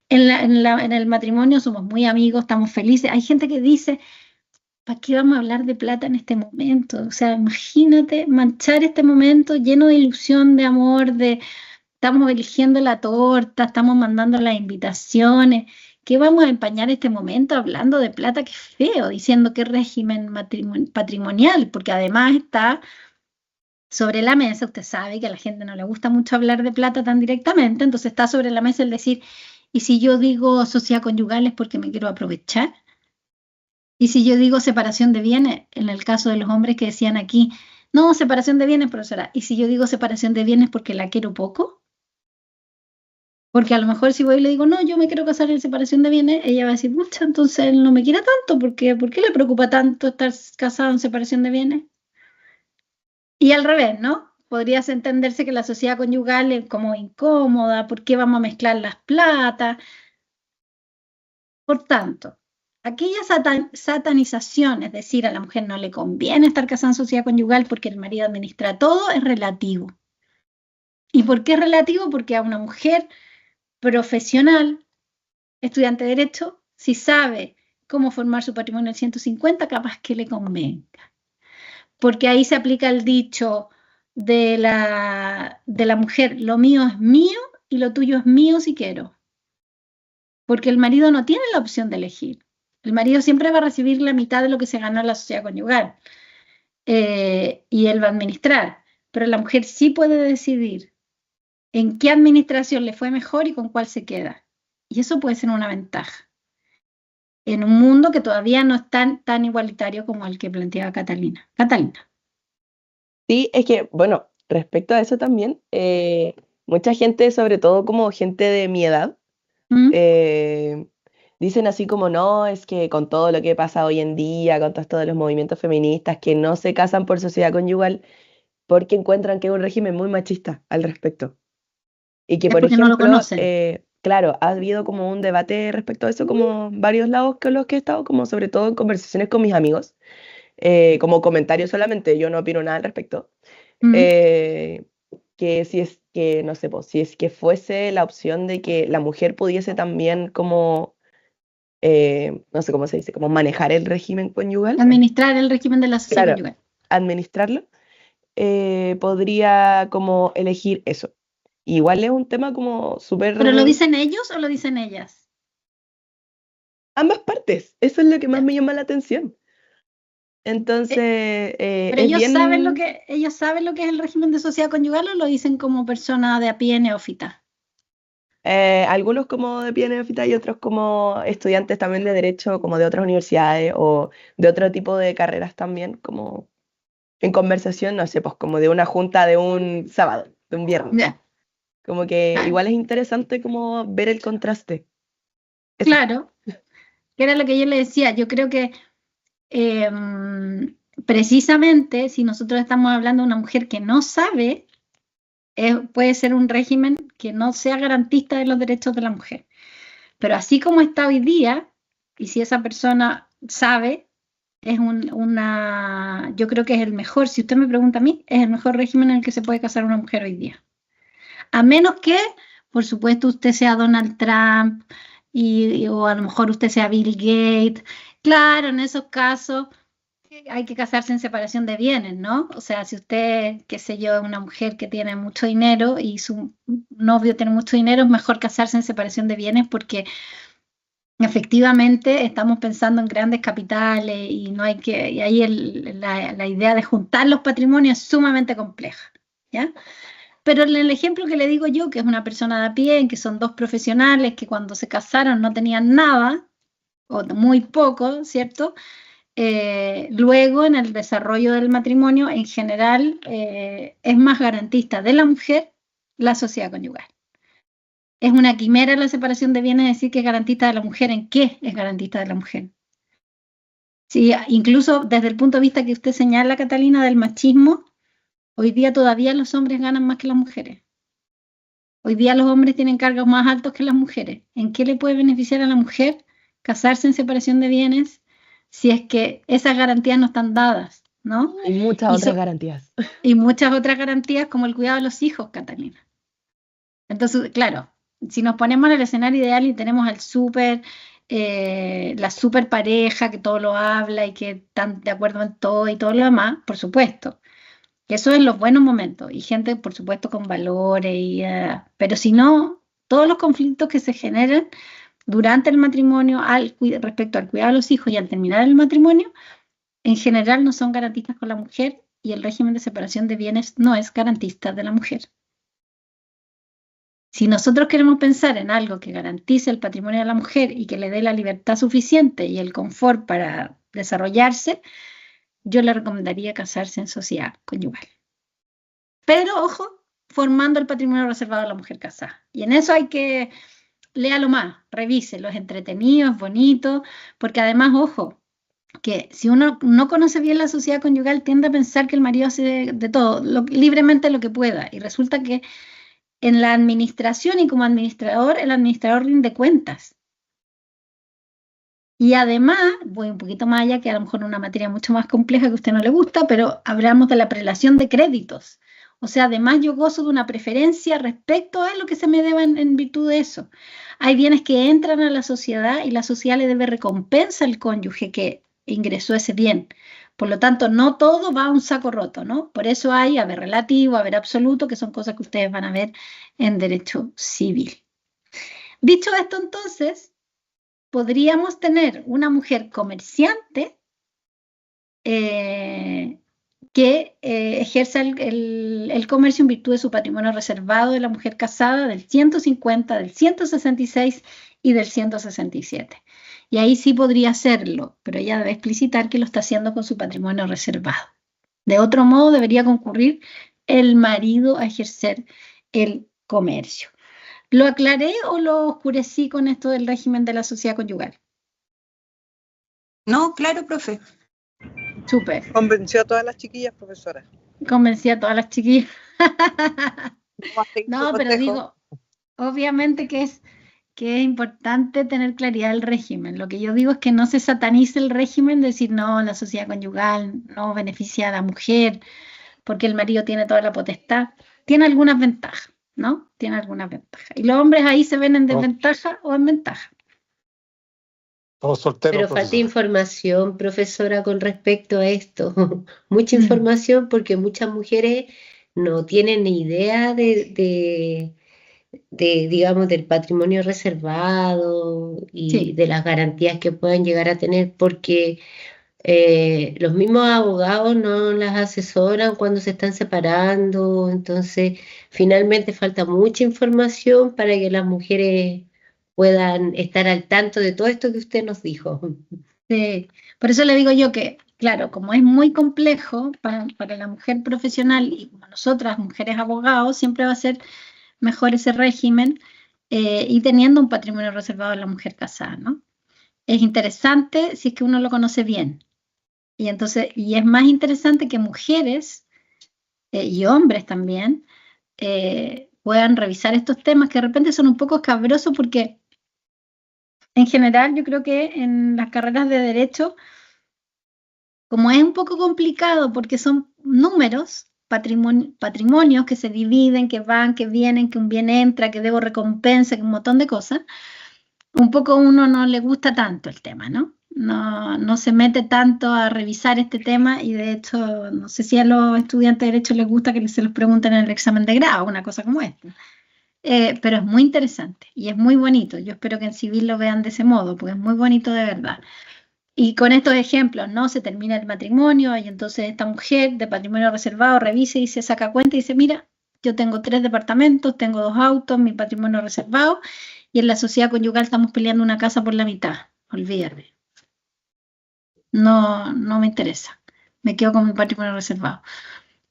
En el matrimonio somos muy amigos, estamos felices. Hay gente que dice, ¿para qué vamos a hablar de plata en este momento? O sea, imagínate manchar este momento lleno de ilusión, de amor, estamos eligiendo la torta, estamos mandando las invitaciones. ¿Qué vamos a empañar este momento hablando de plata? Qué feo, diciendo qué régimen patrimonial, porque además está sobre la mesa. Usted sabe que a la gente no le gusta mucho hablar de plata tan directamente, entonces está sobre la mesa el decir, Y si yo digo sociedad conyugal es porque me quiero aprovechar. Y si yo digo separación de bienes, en el caso de los hombres que decían aquí, no, separación de bienes, profesora. Y si yo digo separación de bienes porque la quiero poco, porque a lo mejor si voy y le digo, no, yo me quiero casar en separación de bienes, ella va a decir, mucha, entonces él no me quiere tanto, porque ¿por qué le preocupa tanto estar casado en separación de bienes? Y al revés, ¿no? Podrías entenderse que la sociedad conyugal es como incómoda, ¿por qué vamos a mezclar las platas? Por tanto, aquella satanización, es decir, a la mujer no le conviene estar casada en sociedad conyugal porque el marido administra todo, es relativo. ¿Y por qué es relativo? Porque a una mujer profesional, estudiante de Derecho, si sabe cómo formar su patrimonio al 150, capaz que le convenga. Porque ahí se aplica el dicho de la mujer, lo mío es mío y lo tuyo es mío si quiero. Porque el marido no tiene la opción de elegir. El marido siempre va a recibir la mitad de lo que se ganó en la sociedad conyugal. Y él va a administrar. Pero la mujer sí puede decidir en qué administración le fue mejor y con cuál se queda. Y eso puede ser una ventaja. En un mundo que todavía no es tan igualitario como el que planteaba Catalina. Catalina. Sí, es que, bueno, respecto a eso también, mucha gente, sobre todo como gente de mi edad, dicen así como, no, es que con todo lo que pasa hoy en día, con todos los movimientos feministas, que no se casan por sociedad conyugal porque encuentran que es un régimen muy machista al respecto. Y que, Es por porque no lo ejemplo, conocen. claro, ha habido como un debate respecto a eso, como varios lados con los que he estado, como sobre todo en conversaciones con mis amigos, como comentario solamente, yo no opino nada al respecto. Que si es que, no sé, pues, si es que fuese la opción de que la mujer pudiese también como, no sé cómo se dice, como manejar el régimen conyugal. Administrar el régimen de la sociedad Claro, conyugal. administrarlo, podría como elegir eso. Igual es un tema como súper... ¿Pero lo dicen ellos o lo dicen ellas? Ambas partes, eso es lo que más me llama la atención. Entonces, ¿Pero es ellos bien... saben lo que es el régimen de sociedad conyugal o lo dicen como persona de a pie neófita? Algunos como de pie neófita y otros como estudiantes también de derecho, como de otras universidades o de otro tipo de carreras también, como en conversación, no sé, pues como de una junta de un sábado, de un viernes. Yeah. Como que Claro. igual es interesante como ver el contraste. Eso. Claro, que era lo que yo le decía. Yo creo que precisamente si nosotros estamos hablando de una mujer que no sabe, puede ser un régimen que no sea garantista de los derechos de la mujer. Pero así como está hoy día, y si esa persona sabe, es yo creo que es el mejor, si usted me pregunta a mí, es el mejor régimen en el que se puede casar una mujer hoy día. A menos que, por supuesto, usted sea Donald Trump o a lo mejor usted sea Bill Gates. Claro, en esos casos hay que casarse en separación de bienes, ¿no? O sea, si usted, qué sé yo, es una mujer que tiene mucho dinero y su novio tiene mucho dinero, es mejor casarse en separación de bienes porque efectivamente estamos pensando en grandes capitales y no hay que, y ahí la idea de juntar los patrimonios es sumamente compleja, ¿ya? Pero en el ejemplo que le digo yo, que es una persona de a pie, en que son dos profesionales que cuando se casaron no tenían nada, o muy poco, ¿cierto? Luego, en el desarrollo del matrimonio, en general, es más garantista de la mujer la sociedad conyugal. Es una quimera la separación de bienes decir que es garantista de la mujer. ¿En qué es garantista de la mujer? Sí, incluso desde el punto de vista que usted señala, Catalina, del machismo, hoy día todavía los hombres ganan más que las mujeres. Hoy día los hombres tienen cargos más altos que las mujeres. ¿En qué le puede beneficiar a la mujer casarse en separación de bienes si es que esas garantías no están dadas, ¿no? Y muchas otras garantías. Y muchas otras garantías como el cuidado de los hijos, Catalina. Entonces, claro, si nos ponemos en el escenario ideal y tenemos al la super pareja que todo lo habla y que están de acuerdo en todo y todo lo demás, por supuesto. Eso es los buenos momentos y gente, por supuesto, con valores, pero si no, todos los conflictos que se generan durante el matrimonio respecto al cuidado de los hijos y al terminar el matrimonio, en general no son garantistas con la mujer y el régimen de separación de bienes no es garantista de la mujer. Si nosotros queremos pensar en algo que garantice el patrimonio de la mujer y que le dé la libertad suficiente y el confort para desarrollarse, yo le recomendaría casarse en sociedad conyugal. Pero, ojo, formando el patrimonio reservado a la mujer casada. Y en eso hay que, léalo más, revíselo, es entretenido, es bonito, porque además, ojo, que si uno no conoce bien la sociedad conyugal, tiende a pensar que el marido hace de todo, libremente lo que pueda, y resulta que en la administración y como administrador, el administrador rinde cuentas. Y además, voy un poquito más allá, que a lo mejor una materia mucho más compleja que a usted no le gusta, pero hablamos de la prelación de créditos. O sea, además yo gozo de una preferencia respecto a lo que se me deba en virtud de eso. Hay bienes que entran a la sociedad y la sociedad le debe recompensa al cónyuge que ingresó ese bien. Por lo tanto, no todo va a un saco roto, ¿no? Por eso hay haber relativo, haber absoluto, que son cosas que ustedes van a ver en derecho civil. Dicho esto, entonces, podríamos tener una mujer comerciante que ejerza el comercio en virtud de su patrimonio reservado de la mujer casada del 150, del 166 y del 167. Y ahí sí podría hacerlo, pero ella debe explicitar que lo está haciendo con su patrimonio reservado. De otro modo, debería concurrir el marido a ejercer el comercio. ¿Lo aclaré o lo oscurecí con esto del régimen de la sociedad conyugal? No, claro, profe. Súper. Convenció a todas las chiquillas, profesora. Convencí a todas las chiquillas. No, pero digo, obviamente que es importante tener claridad del régimen. Lo que yo digo es que no se satanice el régimen, decir, no, la sociedad conyugal no beneficia a la mujer porque el marido tiene toda la potestad. Tiene algunas ventajas, ¿no? Tiene algunas ventajas. Y los hombres ahí se ven en desventaja o en ventaja. Todos solteros. Pero falta información, profesora, con respecto a esto. Mucha información porque muchas mujeres no tienen ni idea digamos, del patrimonio reservado y de las garantías que puedan llegar a tener, porque los mismos abogados no las asesoran cuando se están separando, entonces finalmente falta mucha información para que las mujeres puedan estar al tanto de todo esto que usted nos dijo. Sí, por eso le digo yo que, claro, como es muy complejo para la mujer profesional y como nosotras, mujeres abogados, siempre va a ser mejor ese régimen y teniendo un patrimonio reservado a la mujer casada, ¿no? Es interesante si es que uno lo conoce bien. Y entonces, y es más interesante que mujeres y hombres también puedan revisar estos temas que de repente son un poco escabrosos porque en general yo creo que en las carreras de derecho, como es un poco complicado porque son números, patrimonios que se dividen, que van, que vienen, que un bien entra, que debo recompensa, que un montón de cosas, un poco a uno no le gusta tanto el tema, ¿no? No se mete tanto a revisar este tema y de hecho no sé si a los estudiantes de derecho les gusta que se los pregunten en el examen de grado, una cosa como esta. Pero es muy interesante y es muy bonito. Yo espero que en civil lo vean de ese modo, porque es muy bonito de verdad. Y con estos ejemplos, ¿no? Se termina el matrimonio y entonces esta mujer de patrimonio reservado revisa y se saca cuenta y dice, mira, yo tengo 3 departamentos, tengo 2 autos, mi patrimonio reservado y en la sociedad conyugal estamos peleando una casa por la mitad. Olvídate. No me interesa. Me quedo con mi patrimonio reservado.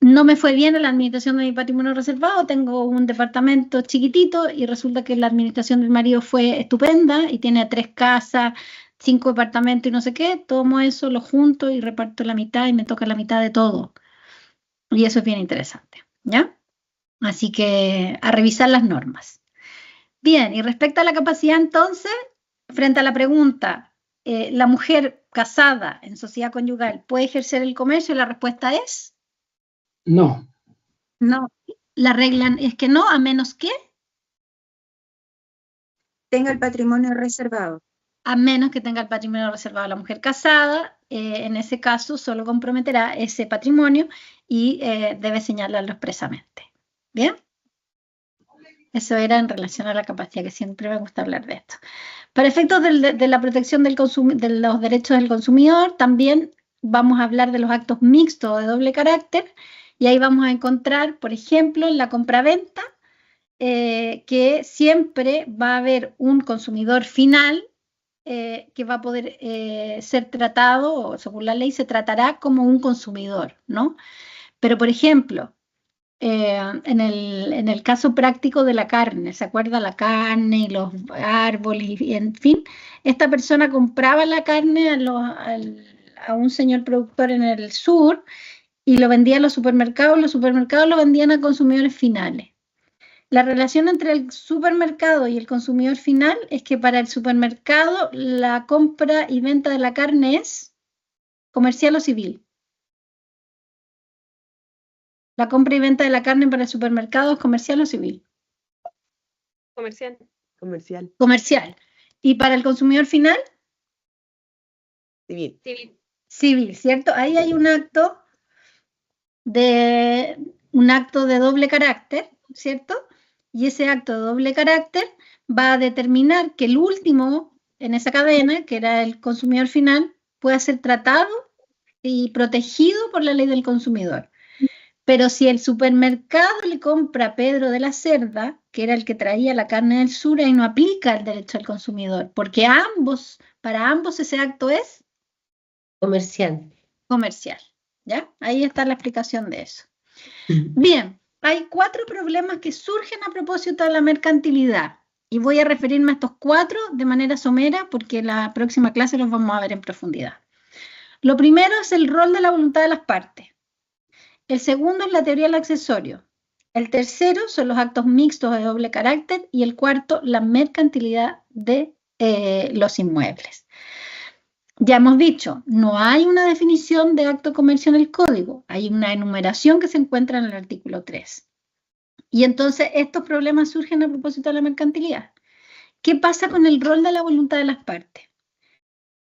No me fue bien en la administración de mi patrimonio reservado, tengo un departamento chiquitito y resulta que la administración del marido fue estupenda y tiene 3 casas, 5 departamentos y no sé qué, tomo eso, lo junto y reparto la mitad y me toca la mitad de todo. Y eso es bien interesante, ¿ya? Así que a revisar las normas. Bien, y respecto a la capacidad entonces, frente a la pregunta, ¿la mujer casada en sociedad conyugal puede ejercer el comercio? La respuesta es... No. No, la regla es que no, a menos que tenga el patrimonio reservado. A menos que tenga el patrimonio reservado la mujer casada, en ese caso solo comprometerá ese patrimonio y debe señalarlo expresamente. ¿Bien? Eso era en relación a la capacidad, que siempre me gusta hablar de esto. Para efectos de la protección de los derechos del consumidor, también vamos a hablar de los actos mixtos o de doble carácter. Y ahí vamos a encontrar, por ejemplo, en la compraventa, que siempre va a haber un consumidor final que va a poder ser tratado, o según la ley se tratará como un consumidor, ¿no? Pero, por ejemplo, en el caso práctico de la carne, ¿se acuerda? La carne y los árboles, y en fin, esta persona compraba la carne a un señor productor en el sur y lo vendía a los supermercados lo vendían a consumidores finales. La relación entre el supermercado y el consumidor final es que para el supermercado la compra y venta de la carne es comercial o civil. La compra y venta de la carne para el supermercado es comercial o civil. Comercial. Comercial. Comercial. ¿Y para el consumidor final? Civil. Civil. Civil, ¿cierto? Ahí hay un acto de doble carácter, ¿cierto? Y ese acto de doble carácter va a determinar que el último en esa cadena, que era el consumidor final, pueda ser tratado y protegido por la ley del consumidor. Pero si el supermercado le compra a Pedro de la Cerda, que era el que traía la carne del sur, ahí no aplica el derecho al consumidor, porque para ambos ese acto es Comercial. Comercial, ¿ya? Ahí está la explicación de eso. Bien, hay 4 problemas que surgen a propósito de la mercantilidad, y voy a referirme a estos 4 de manera somera, porque la próxima clase los vamos a ver en profundidad. Lo primero es el rol de la voluntad de las partes. El segundo es la teoría del accesorio. El tercero son los actos mixtos de doble carácter. Y el cuarto, la mercantilidad de los inmuebles. Ya hemos dicho, no hay una definición de acto de comercio en el código. Hay una enumeración que se encuentra en el artículo 3. Y entonces estos problemas surgen a propósito de la mercantilidad. ¿Qué pasa con el rol de la voluntad de las partes?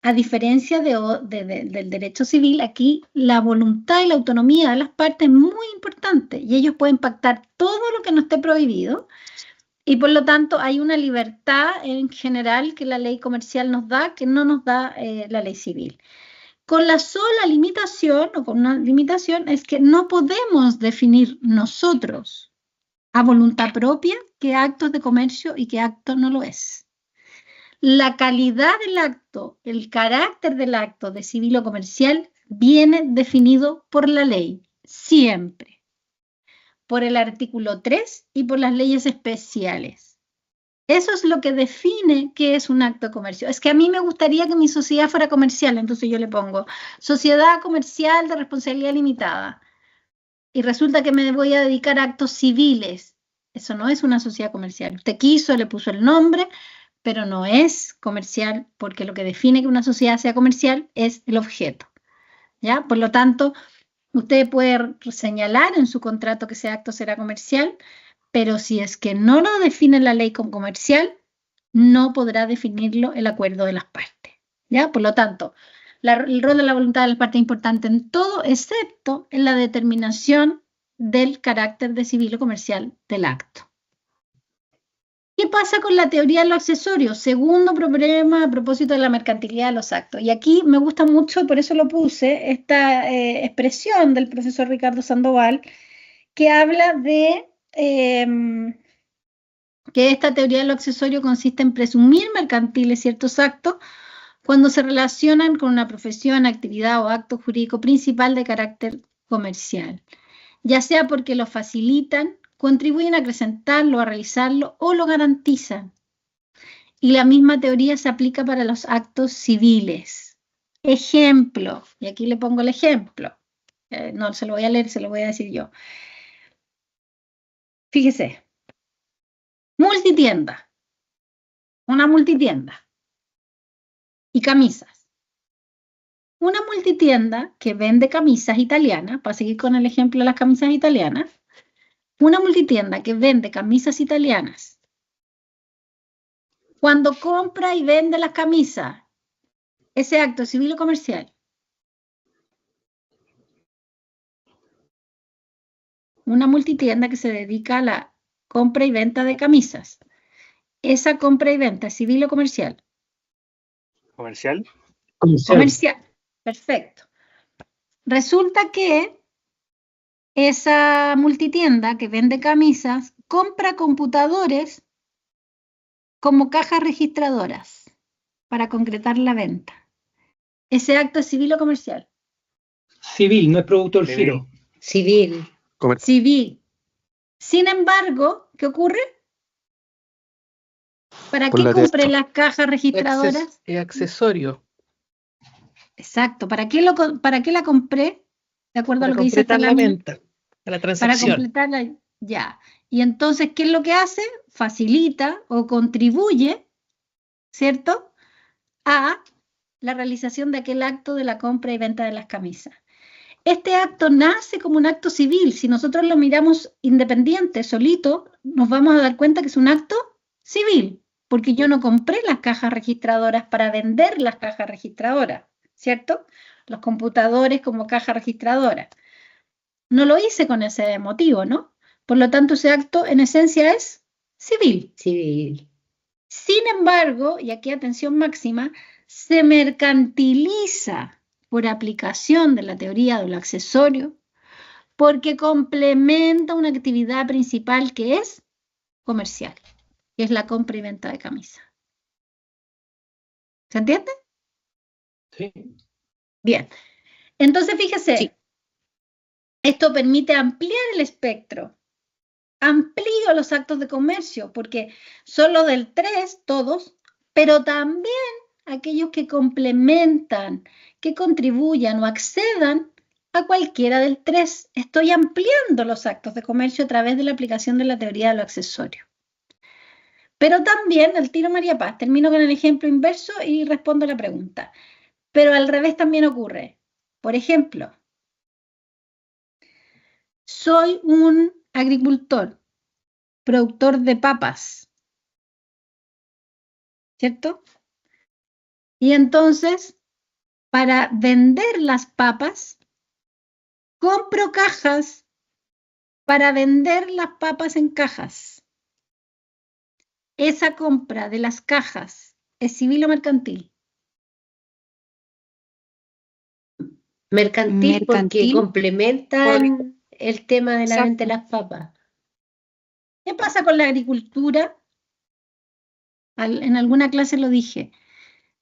A diferencia del derecho civil, aquí la voluntad y la autonomía de las partes es muy importante y ellos pueden pactar todo lo que no esté prohibido y por lo tanto hay una libertad en general que la ley comercial nos da que no nos da la ley civil. Con la sola limitación o con una limitación es que no podemos definir nosotros a voluntad propia qué actos de comercio y qué acto no lo es. La calidad del acto, el carácter del acto de civil o comercial viene definido por la ley, siempre, por el artículo 3 y por las leyes especiales. Eso es lo que define qué es un acto de comercio. Es que a mí me gustaría que mi sociedad fuera comercial, entonces yo le pongo sociedad comercial de responsabilidad limitada. Y resulta que me voy a dedicar a actos civiles. Eso no es una sociedad comercial. Usted quiso, le puso el nombre, pero no es comercial, porque lo que define que una sociedad sea comercial es el objeto, ¿ya? Por lo tanto, usted puede señalar en su contrato que ese acto será comercial, pero si es que no lo define la ley como comercial, no podrá definirlo el acuerdo de las partes, ¿ya? Por lo tanto, el rol de la voluntad de las partes es importante en todo, excepto en la determinación del carácter de civil o comercial del acto. ¿Qué pasa con la teoría de los accesorios? Segundo problema a propósito de la mercantilidad de los actos. Y aquí me gusta mucho, y por eso lo puse, esta expresión del profesor Ricardo Sandoval, que habla de que esta teoría de los accesorios consiste en presumir mercantiles ciertos actos cuando se relacionan con una profesión, actividad o acto jurídico principal de carácter comercial, ya sea porque lo facilitan, contribuyen a acrecentarlo, a realizarlo o lo garantizan. Y la misma teoría se aplica para los actos civiles. Ejemplo, y aquí le pongo el ejemplo. No se lo voy a leer, se lo voy a decir yo. Fíjese, multitienda, una multitienda y camisas. Una multitienda que vende camisas italianas, para seguir con el ejemplo de las camisas italianas, una multitienda que vende camisas italianas, cuando compra y vende las camisas, ese acto es civil o comercial. Una multitienda que se dedica a la compra y venta de camisas, esa compra y venta es civil o comercial. ¿Comercial? Comercial, perfecto. Resulta que esa multitienda que vende camisas compra computadores como cajas registradoras para concretar la venta. ¿Ese acto es civil o comercial? Civil, no es producto del giro. Civil. Civil. Sin embargo, ¿qué ocurre? ¿Para qué compré las cajas registradoras? Es accesorio. Exacto. ¿Para qué la compré? De acuerdo a lo que dice esta la venta, a la transacción. Para completarla, ya. Y entonces, ¿qué es lo que hace? Facilita o contribuye, ¿cierto?, a la realización de aquel acto de la compra y venta de las camisas. Este acto nace como un acto civil. Si nosotros lo miramos independiente, solito, nos vamos a dar cuenta que es un acto civil, porque yo no compré las cajas registradoras para vender las cajas registradoras, ¿cierto? Los computadores como caja registradora. No lo hice con ese motivo, ¿no? Por lo tanto, ese acto en esencia es civil. Civil. Sin embargo, y aquí atención máxima, se mercantiliza por aplicación de la teoría de lo accesorio porque complementa una actividad principal que es comercial, que es la compra y venta de camisa. ¿Se entiende? Sí. Bien. Entonces, fíjese, esto permite ampliar el espectro. Amplío los actos de comercio, porque son los del 3, todos, pero también aquellos que complementan, que contribuyan o accedan a cualquiera del 3. Estoy ampliando los actos de comercio a través de la aplicación de la teoría de lo accesorio. Pero también, al tiro María Paz, termino con el ejemplo inverso y respondo la pregunta. Pero al revés también ocurre. Por ejemplo, soy un agricultor, productor de papas, ¿cierto? Y entonces, para vender las papas, compro cajas para vender las papas en cajas. ¿Esa compra de las cajas es civil o mercantil? Mercantil porque complementan el tema de la venta de las papas. ¿Qué pasa con la agricultura? En alguna clase lo dije.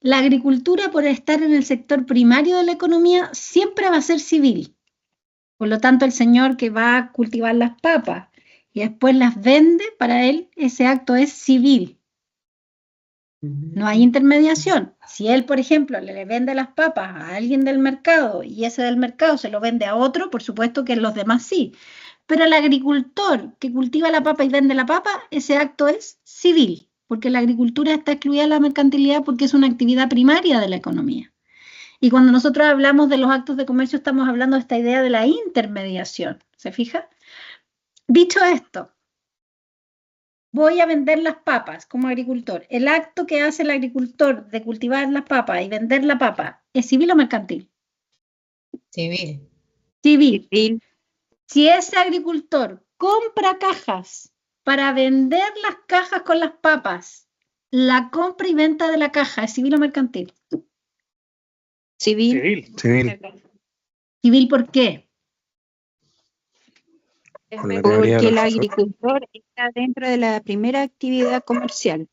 La agricultura, por estar en el sector primario de la economía, siempre va a ser civil. Por lo tanto, el señor que va a cultivar las papas y después las vende, para él ese acto es civil. No hay intermediación. Si él, por ejemplo, le vende las papas a alguien del mercado y ese del mercado se lo vende a otro, por supuesto que los demás sí. Pero el agricultor que cultiva la papa y vende la papa, ese acto es civil, porque la agricultura está excluida de la mercantilidad porque es una actividad primaria de la economía. Y cuando nosotros hablamos de los actos de comercio, estamos hablando de esta idea de la intermediación. ¿Se fija? Dicho esto, voy a vender las papas como agricultor. ¿El acto que hace el agricultor de cultivar las papas y vender la papa es civil o mercantil? Civil. Civil. Si ese agricultor compra cajas para vender las cajas con las papas, ¿la compra y venta de la caja es civil o mercantil? Civil. ¿Civil por qué? Porque el agricultor está dentro de la primera actividad comercial.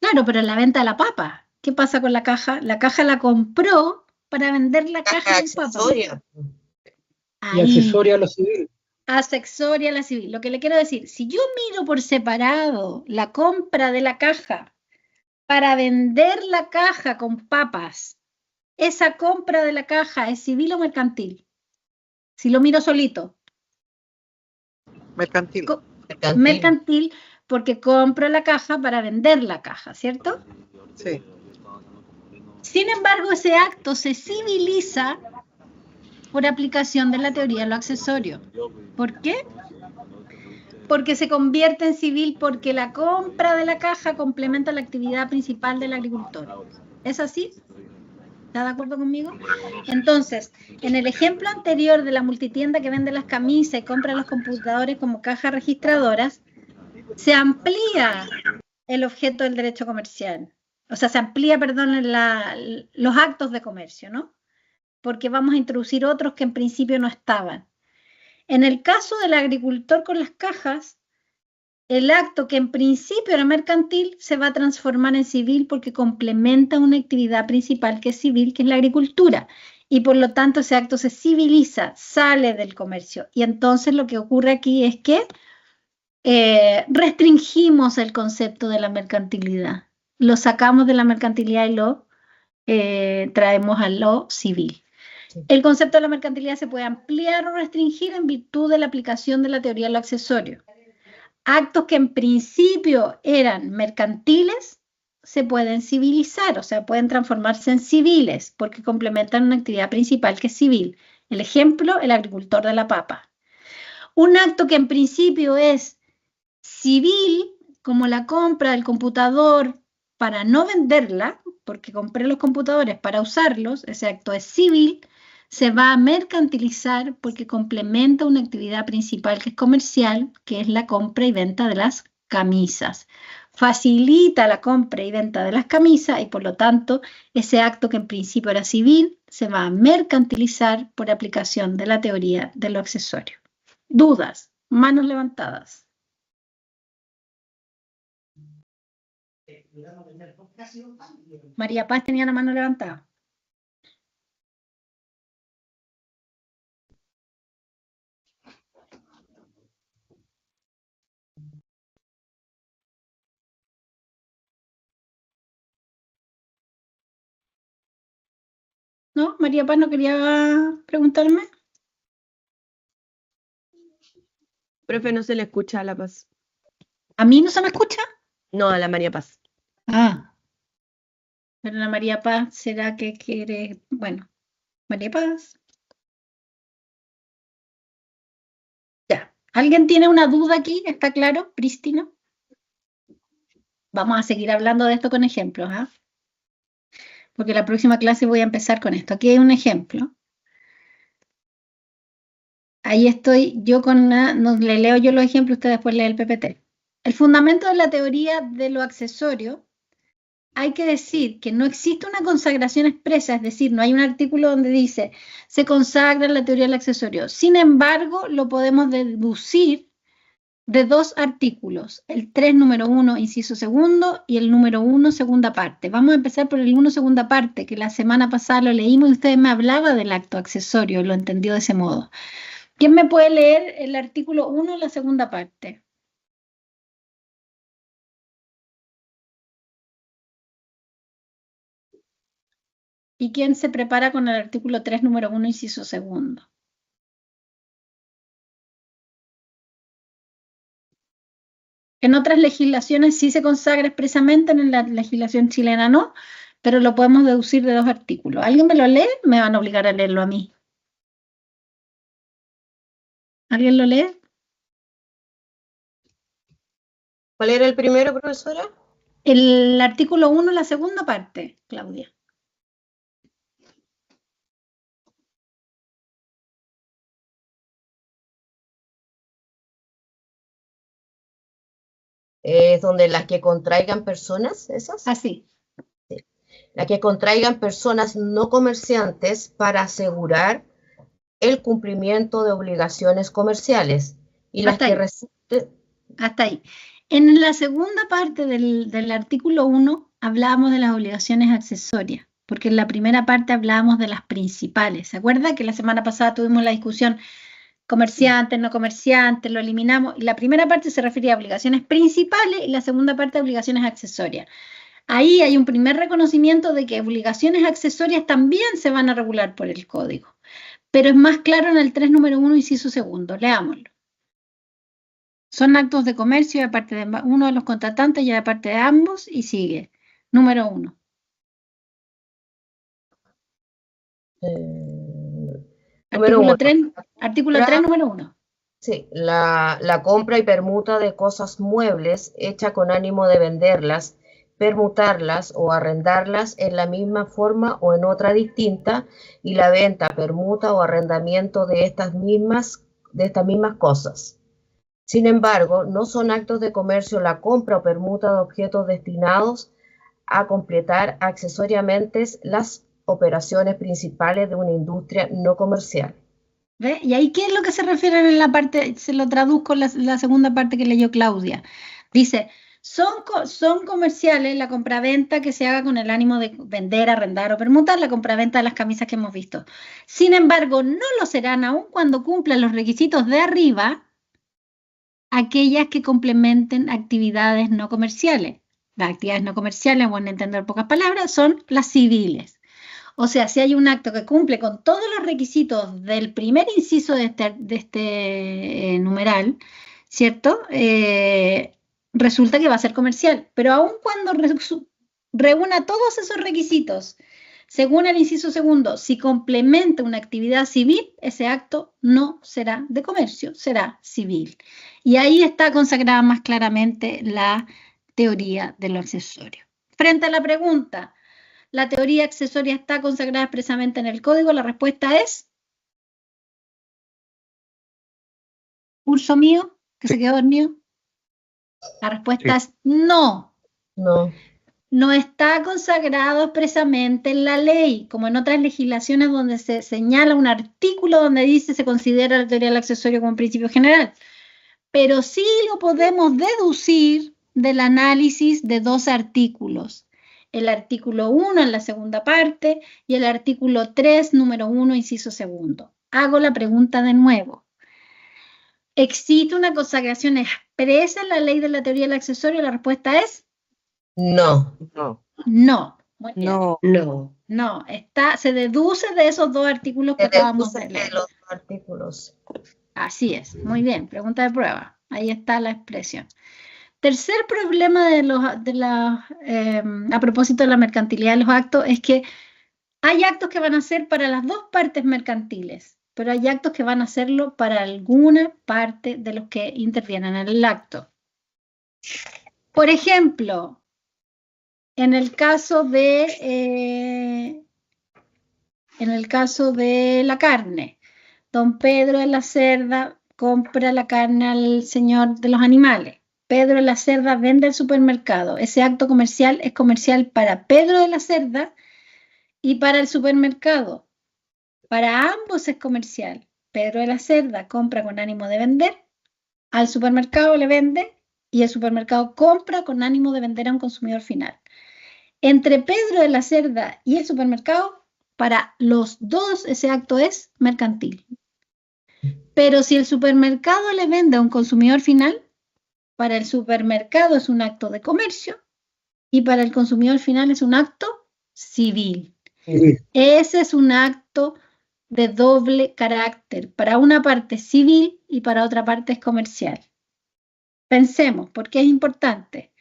Claro, pero en la venta de la papa, ¿qué pasa con la caja? La caja la compró para vender la caja con papas. Y accesoria a lo civil. Accesoria a la civil. Lo que le quiero decir, si yo miro por separado la compra de la caja para vender la caja con papas, ¿esa compra de la caja es civil o mercantil? Si lo miro solito. Mercantil. Mercantil porque compro la caja para vender la caja, ¿cierto? Sí. Sin embargo, ese acto se civiliza por aplicación de la teoría de lo accesorio. ¿Por qué? Porque se convierte en civil porque la compra de la caja complementa la actividad principal del agricultor. ¿Es así? ¿Está de acuerdo conmigo? Entonces, en el ejemplo anterior de la multitienda que vende las camisas y compra los computadores como cajas registradoras, se amplía el objeto del derecho comercial. O sea, se amplía, perdón, los actos de comercio, ¿no? Porque vamos a introducir otros que en principio no estaban. En el caso del agricultor con las cajas, el acto que en principio era mercantil se va a transformar en civil porque complementa una actividad principal que es civil, que es la agricultura. Y por lo tanto ese acto se civiliza, sale del comercio. Y entonces lo que ocurre aquí es que restringimos el concepto de la mercantilidad. Lo sacamos de la mercantilidad y lo traemos a lo civil. El concepto de la mercantilidad se puede ampliar o restringir en virtud de la aplicación de la teoría de lo accesorio. Actos que en principio eran mercantiles se pueden civilizar, o sea, pueden transformarse en civiles porque complementan una actividad principal que es civil. El ejemplo, el agricultor de la papa. Un acto que en principio es civil, como la compra del computador para no venderla, porque compré los computadores para usarlos, ese acto es civil, se va a mercantilizar porque complementa una actividad principal que es comercial, que es la compra y venta de las camisas. Facilita la compra y venta de las camisas y por lo tanto ese acto que en principio era civil se va a mercantilizar por aplicación de la teoría de lo accesorio. ¿Dudas? Manos levantadas. María Paz tenía la mano levantada. ¿No? María Paz no quería preguntarme. Profe, no se le escucha a La Paz. ¿A mí no se me escucha? No, a la María Paz. Ah. Pero la María Paz, ¿será que quiere? Bueno, María Paz. Ya. ¿Alguien tiene una duda aquí? ¿Está claro, prístino? Vamos a seguir hablando de esto con ejemplos, ¿ah? Porque la próxima clase voy a empezar con esto. Aquí hay un ejemplo. Ahí estoy yo con una, no, le leo yo los ejemplos, usted después lee el PPT. El fundamento de la teoría de lo accesorio, hay que decir que no existe una consagración expresa, es decir, no hay un artículo donde dice se consagra la teoría del accesorio. Sin embargo, lo podemos deducir de dos artículos, el 3 número 1 inciso segundo y el número 1 segunda parte. Vamos a empezar por el 1 segunda parte, que la semana pasada lo leímos y usted me hablaba del acto accesorio, lo entendió de ese modo. ¿Quién me puede leer el artículo 1 la segunda parte? ¿Y quién se prepara con el artículo 3 número 1 inciso segundo? En otras legislaciones sí se consagra expresamente, en la legislación chilena no, pero lo podemos deducir de dos artículos. ¿Alguien me lo lee? Me van a obligar a leerlo a mí. ¿Alguien lo lee? ¿Cuál era el primero, profesora? El artículo 1, la segunda parte, Claudia. Es donde las que contraigan personas, ¿esas? Así. Sí. Las que contraigan personas no comerciantes para asegurar el cumplimiento de obligaciones comerciales. Y las que hasta ahí. En la segunda parte del artículo 1 hablábamos de las obligaciones accesorias, porque en la primera parte hablábamos de las principales. ¿Se acuerda que la semana pasada tuvimos la discusión comerciantes, no comerciantes, lo eliminamos? Y la primera parte se refería a obligaciones principales y la segunda parte a obligaciones accesorias. Ahí hay un primer reconocimiento de que obligaciones accesorias también se van a regular por el código, pero es más claro en el 3 número 1 inciso segundo. Leámoslo. Son actos de comercio de parte de uno de los contratantes y de parte de ambos, y sigue. Número 1. Artículo 3, número 1. Sí, la compra y permuta de cosas muebles hecha con ánimo de venderlas, permutarlas o arrendarlas en la misma forma o en otra distinta, y la venta, permuta o arrendamiento de estas mismas cosas. Sin embargo, no son actos de comercio la compra o permuta de objetos destinados a completar accesoriamente las operaciones principales de una industria no comercial. ¿Ve? Y ahí, ¿qué es lo que se refieren en la parte? Se lo traduzco en la segunda parte que leyó Claudia. Dice, son comerciales la compraventa que se haga con el ánimo de vender, arrendar o permutar, la compraventa de las camisas que hemos visto. Sin embargo, no lo serán aun cuando cumplan los requisitos de arriba aquellas que complementen actividades no comerciales. Las actividades no comerciales, bueno, entender pocas palabras, son las civiles. O sea, si hay un acto que cumple con todos los requisitos del primer inciso de este numeral, ¿cierto? Resulta que va a ser comercial. Pero aun cuando reúna todos esos requisitos, según el inciso segundo, si complementa una actividad civil, ese acto no será de comercio, será civil. Y ahí está consagrada más claramente la teoría de lo accesorio. Frente a la pregunta, ¿la teoría accesoria está consagrada expresamente en el código? La respuesta es... ¿Curso mío? ¿Que se quedó dormido? La respuesta es no. No. No está consagrado expresamente en la ley, como en otras legislaciones donde se señala un artículo donde dice se considera la teoría del accesorio como un principio general. Pero sí lo podemos deducir del análisis de dos artículos. El artículo 1 en la segunda parte y el artículo 3, número 1, inciso segundo. Hago la pregunta de nuevo. ¿Existe una consagración expresa en la ley de la teoría del accesorio? La respuesta es No. no. Muy bien. No. No, se deduce de esos dos artículos que acabamos de leer. De los artículos. Así es. Muy bien. Pregunta de prueba. Ahí está la expresión. Tercer problema a propósito de la mercantilidad de los actos es que hay actos que van a ser para las dos partes mercantiles, pero hay actos que van a hacerlo para alguna parte de los que intervienen en el acto. Por ejemplo, en el caso de la carne, don Pedro de la Cerda compra la carne al señor de los animales. Pedro de la Cerda vende al supermercado. Ese acto comercial es comercial para Pedro de la Cerda y para el supermercado. Para ambos es comercial. Pedro de la Cerda compra con ánimo de vender, al supermercado le vende y el supermercado compra con ánimo de vender a un consumidor final. Entre Pedro de la Cerda y el supermercado, para los dos ese acto es mercantil. Pero si el supermercado le vende a un consumidor final, para el supermercado es un acto de comercio y para el consumidor final es un acto civil. Ese es un acto de doble carácter. Para una parte es civil y para otra parte es comercial. Pensemos, ¿por qué es importante?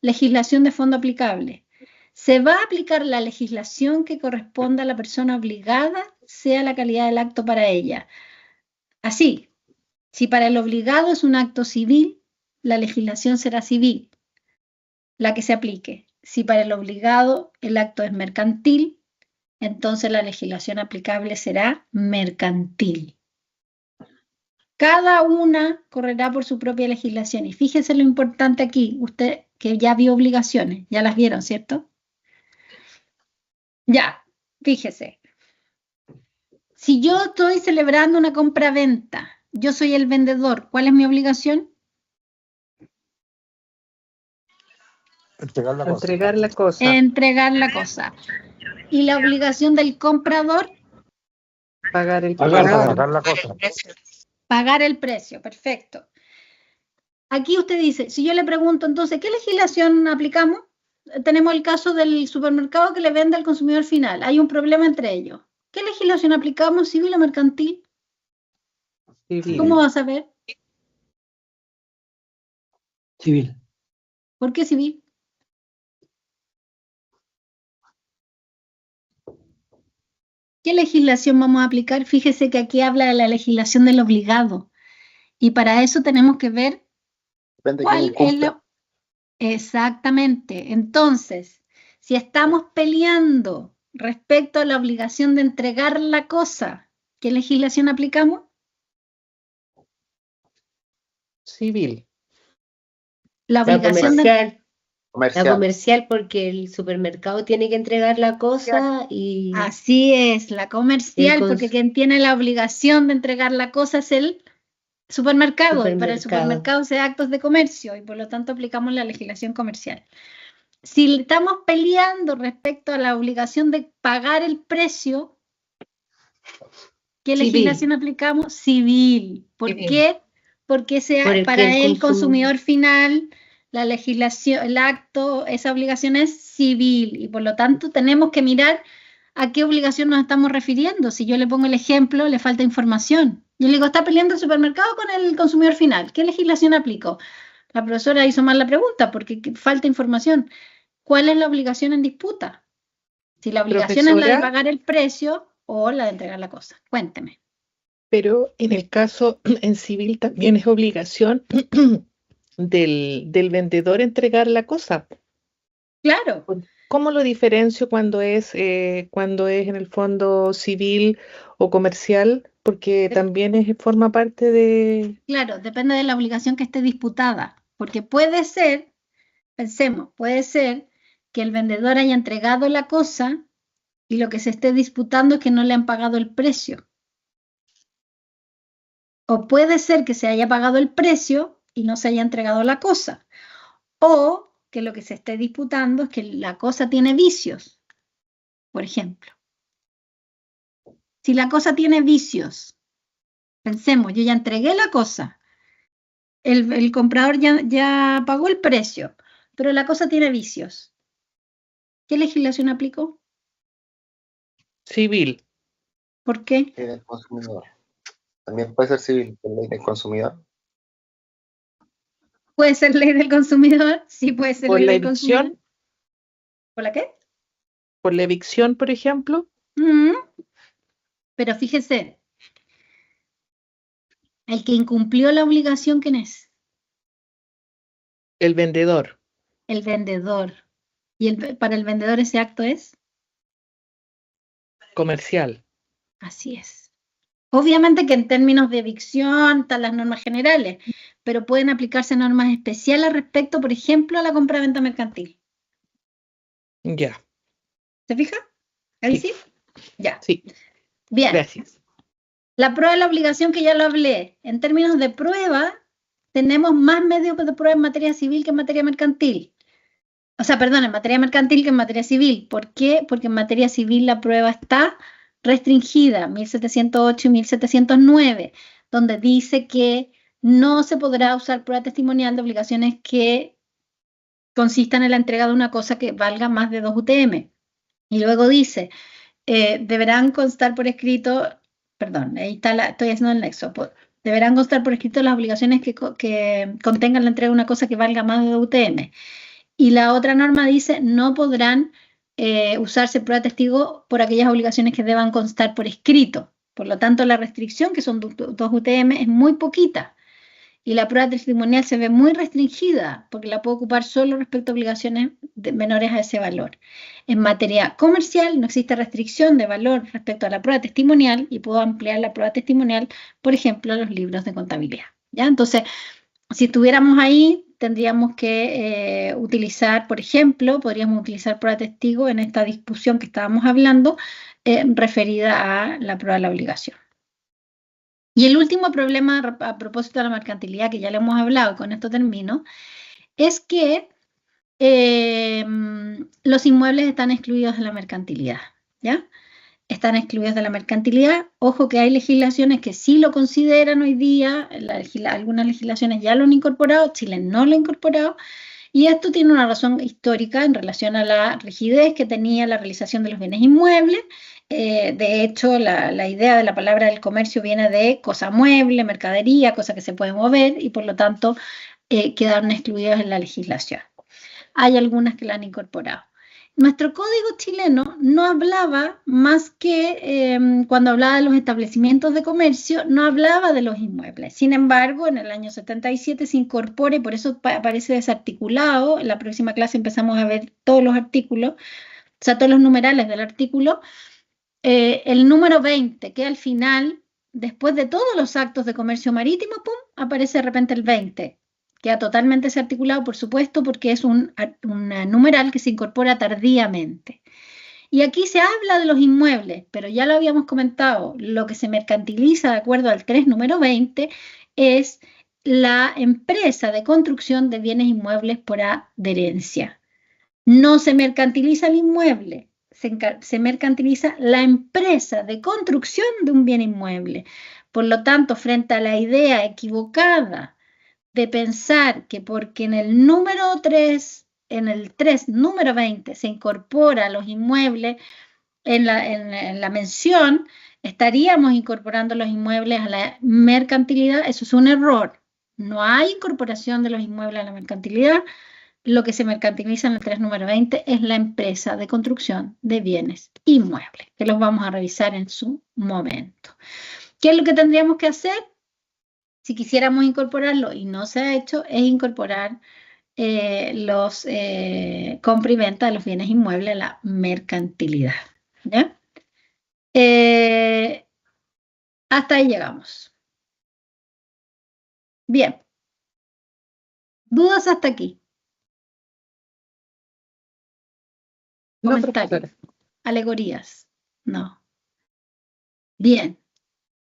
Legislación de fondo aplicable. Se va a aplicar la legislación que corresponda a la persona obligada, sea la calidad del acto para ella. Así, si para el obligado es un acto civil, la legislación será civil, la que se aplique. Si para el obligado el acto es mercantil, entonces la legislación aplicable será mercantil. Cada una correrá por su propia legislación. Y fíjese lo importante aquí, usted que ya vio obligaciones, ya las vieron, ¿cierto? Ya, fíjese. Si yo estoy celebrando una compra-venta, yo soy el vendedor, ¿cuál es mi obligación? Entregar la cosa. Entregar la cosa. ¿Y la obligación del comprador? Pagar la cosa. Pagar el precio, perfecto. Aquí usted dice, si yo le pregunto entonces, ¿qué legislación aplicamos? Tenemos el caso del supermercado que le vende al consumidor final. Hay un problema entre ellos. ¿Qué legislación aplicamos? ¿Civil o mercantil? Civil. ¿Cómo vas a ver? Civil. ¿Por qué civil? ¿Qué legislación vamos a aplicar? Fíjese que aquí habla de la legislación del obligado. Y para eso tenemos que ver cuál es la... Exactamente. Entonces, si estamos peleando respecto a la obligación de entregar la cosa, ¿qué legislación aplicamos? Civil. La obligación La comercial porque el supermercado tiene que entregar la cosa y Así es, la comercial, porque quien tiene la obligación de entregar la cosa es el supermercado, y para el supermercado se da actos de comercio, y por lo tanto aplicamos la legislación comercial. Si estamos peleando respecto a la obligación de pagar el precio, ¿qué legislación aplicamos? Civil. ¿Por qué? Porque para el consumidor final la legislación, el acto, esa obligación es civil, y por lo tanto tenemos que mirar a qué obligación nos estamos refiriendo. Si yo le pongo el ejemplo, le falta información. Yo le digo, está peleando el supermercado con el consumidor final. ¿Qué legislación aplico? La profesora hizo mal la pregunta porque falta información. ¿Cuál es la obligación en disputa? Si la obligación es la de pagar el precio o la de entregar la cosa. Cuénteme. Pero en el caso en civil también es obligación del vendedor entregar la cosa. Claro. ¿Cómo lo diferencio cuando es en el fondo civil o comercial? Porque también forma parte de... Claro, depende de la obligación que esté disputada. Porque puede ser, pensemos, puede ser que el vendedor haya entregado la cosa y lo que se esté disputando es que no le han pagado el precio. O puede ser que se haya pagado el precio y no se haya entregado la cosa. O que lo que se esté disputando es que la cosa tiene vicios, por ejemplo. Si la cosa tiene vicios, pensemos, yo ya entregué la cosa, el comprador ya pagó el precio, pero la cosa tiene vicios. ¿Qué legislación aplicó? Civil. ¿Por qué? Ley del consumidor. También puede ser civil, ley del consumidor. ¿Puede ser ley del consumidor? Sí, puede ser ¿Por ley la del consumidor. evicción? ¿Por la qué? ¿Por la evicción, por ejemplo? Pero fíjese, el que incumplió la obligación, ¿quién es? El vendedor. El vendedor. ¿Y para el vendedor ese acto es? Comercial. Así es. Obviamente que en términos de evicción están las normas generales, pero pueden aplicarse normas especiales respecto, por ejemplo, a la compra-venta mercantil. Ya. ¿Se fija? ¿Ahí sí? Ya. Sí. Bien. Gracias. La prueba de la obligación, que ya lo hablé. En términos de prueba, tenemos más medios de prueba en materia civil que en materia mercantil. O sea, perdón, en materia mercantil que en materia civil. ¿Por qué? Porque en materia civil la prueba está restringida, 1708 y 1709, donde dice que no se podrá usar prueba testimonial de obligaciones que consistan en la entrega de una cosa que valga más de 2 UTM. Y luego dice, deberán constar por escrito, perdón, ahí está estoy haciendo el nexo, deberán constar por escrito las obligaciones que contengan la entrega de una cosa que valga más de 2 UTM. Y la otra norma dice, no podrán usarse prueba testigo por aquellas obligaciones que deban constar por escrito. Por lo tanto, la restricción, que son 2 UTM, es muy poquita. Y la prueba testimonial se ve muy restringida, porque la puedo ocupar solo respecto a obligaciones menores a ese valor. En materia comercial no existe restricción de valor respecto a la prueba testimonial, y puedo ampliar la prueba testimonial, por ejemplo, a los libros de contabilidad. ¿Ya? Entonces, si estuviéramos ahí, tendríamos que utilizar, por ejemplo, podríamos utilizar prueba testigo en esta discusión que estábamos hablando, referida a la prueba de la obligación. Y el último problema a propósito de la mercantilidad, que ya le hemos hablado, y con esto termino, es que los inmuebles están excluidos de la mercantilidad, ¿ya? Están excluidos de la mercantilidad. Ojo que hay legislaciones que sí lo consideran hoy día, algunas legislaciones ya lo han incorporado, Chile no lo ha incorporado, y esto tiene una razón histórica en relación a la rigidez que tenía la realización de los bienes inmuebles. De hecho, la idea de la palabra del comercio viene de cosa mueble, mercadería, cosa que se puede mover, y por lo tanto quedaron excluidos en la legislación. Hay algunas que la han incorporado. Nuestro código chileno no hablaba más que, cuando hablaba de los establecimientos de comercio, no hablaba de los inmuebles. Sin embargo, en el año 77 se incorpora, y por eso aparece desarticulado. En la próxima clase empezamos a ver todos los artículos, o sea, todos los numerales del artículo. El número 20, que al final, después de todos los actos de comercio marítimo, ¡pum!, aparece de repente el 20, Queda totalmente desarticulado, por supuesto, porque es un numeral que se incorpora tardíamente. Y aquí se habla de los inmuebles, pero ya lo habíamos comentado, lo que se mercantiliza de acuerdo al 3 número 20 es la empresa de construcción de bienes inmuebles por adherencia. No se mercantiliza el inmueble, se mercantiliza la empresa de construcción de un bien inmueble. Por lo tanto, frente a la idea equivocada de pensar que porque en el número 3, en el 3 número 20 se incorpora los inmuebles en la mención, estaríamos incorporando los inmuebles a la mercantilidad. Eso es un error. No hay incorporación de los inmuebles a la mercantilidad. Lo que se mercantiliza en el 3 número 20 es la empresa de construcción de bienes inmuebles, que los vamos a revisar en su momento. ¿Qué es lo que tendríamos que hacer? Si quisiéramos incorporarlo y no se ha hecho, es incorporar los compra y venta de los bienes inmuebles a la mercantilidad. ¿Ya? Hasta ahí llegamos. Bien. ¿Dudas hasta aquí? No, Comentarios. profesora. Alegorías. No. Bien.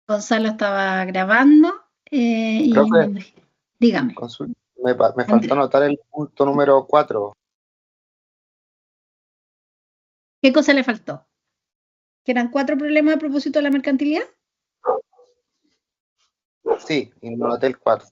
Gonzalo estaba grabando. Profe, Dígame. me faltó anotar el punto número 4. ¿Qué cosa le faltó? ¿Que eran 4 problemas a propósito de la mercantilidad? Sí, y no anoté el 4.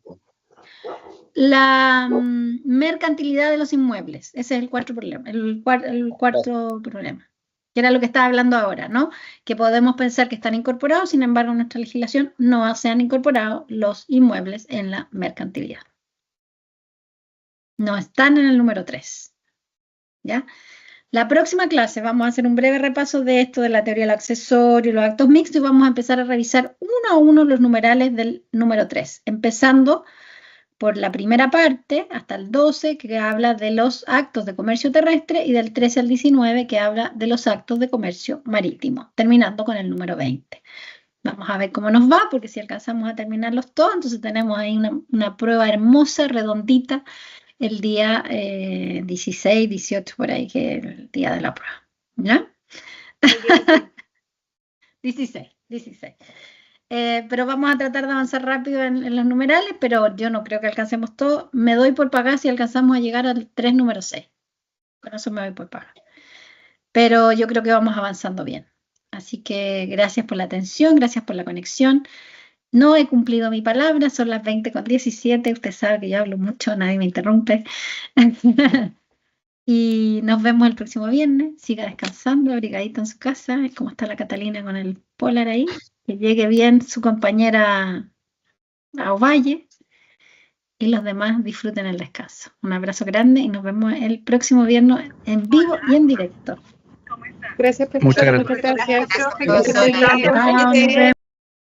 La mercantilidad de los inmuebles. Ese es el cuarto problema. El cuarto problema. Que era lo que estaba hablando ahora, ¿no? Que podemos pensar que están incorporados, sin embargo, en nuestra legislación no se han incorporado los inmuebles en la mercantilidad. No están en el número 3. ¿Ya? La próxima clase vamos a hacer un breve repaso de esto, de la teoría del accesorio, los actos mixtos, y vamos a empezar a revisar uno a uno los numerales del número 3, empezando por la primera parte hasta el 12, que habla de los actos de comercio terrestre, y del 13 al 19, que habla de los actos de comercio marítimo, terminando con el número 20. Vamos a ver cómo nos va, porque si alcanzamos a terminarlos todos, entonces tenemos ahí una prueba hermosa, redondita, el día 16, 18, por ahí, que es el día de la prueba. ¿Ya? 16. Pero vamos a tratar de avanzar rápido en los numerales, pero yo no creo que alcancemos todo. Me doy por pagar si alcanzamos a llegar al 3 número 6. Con eso me doy por pagar. Pero yo creo que vamos avanzando bien. Así que gracias por la atención, gracias por la conexión. No he cumplido mi palabra, son las 20:17. Usted sabe que yo hablo mucho, nadie me interrumpe. Y nos vemos el próximo viernes. Siga descansando, abrigadito en su casa. Como está la Catalina con el polar ahí. Que llegue bien su compañera a Ovalle. Y los demás disfruten el descanso. Un abrazo grande y nos vemos el próximo viernes en vivo y en directo. Gracias, profesora. Muchas gracias. Muchas gracias. Chao, nos vemos.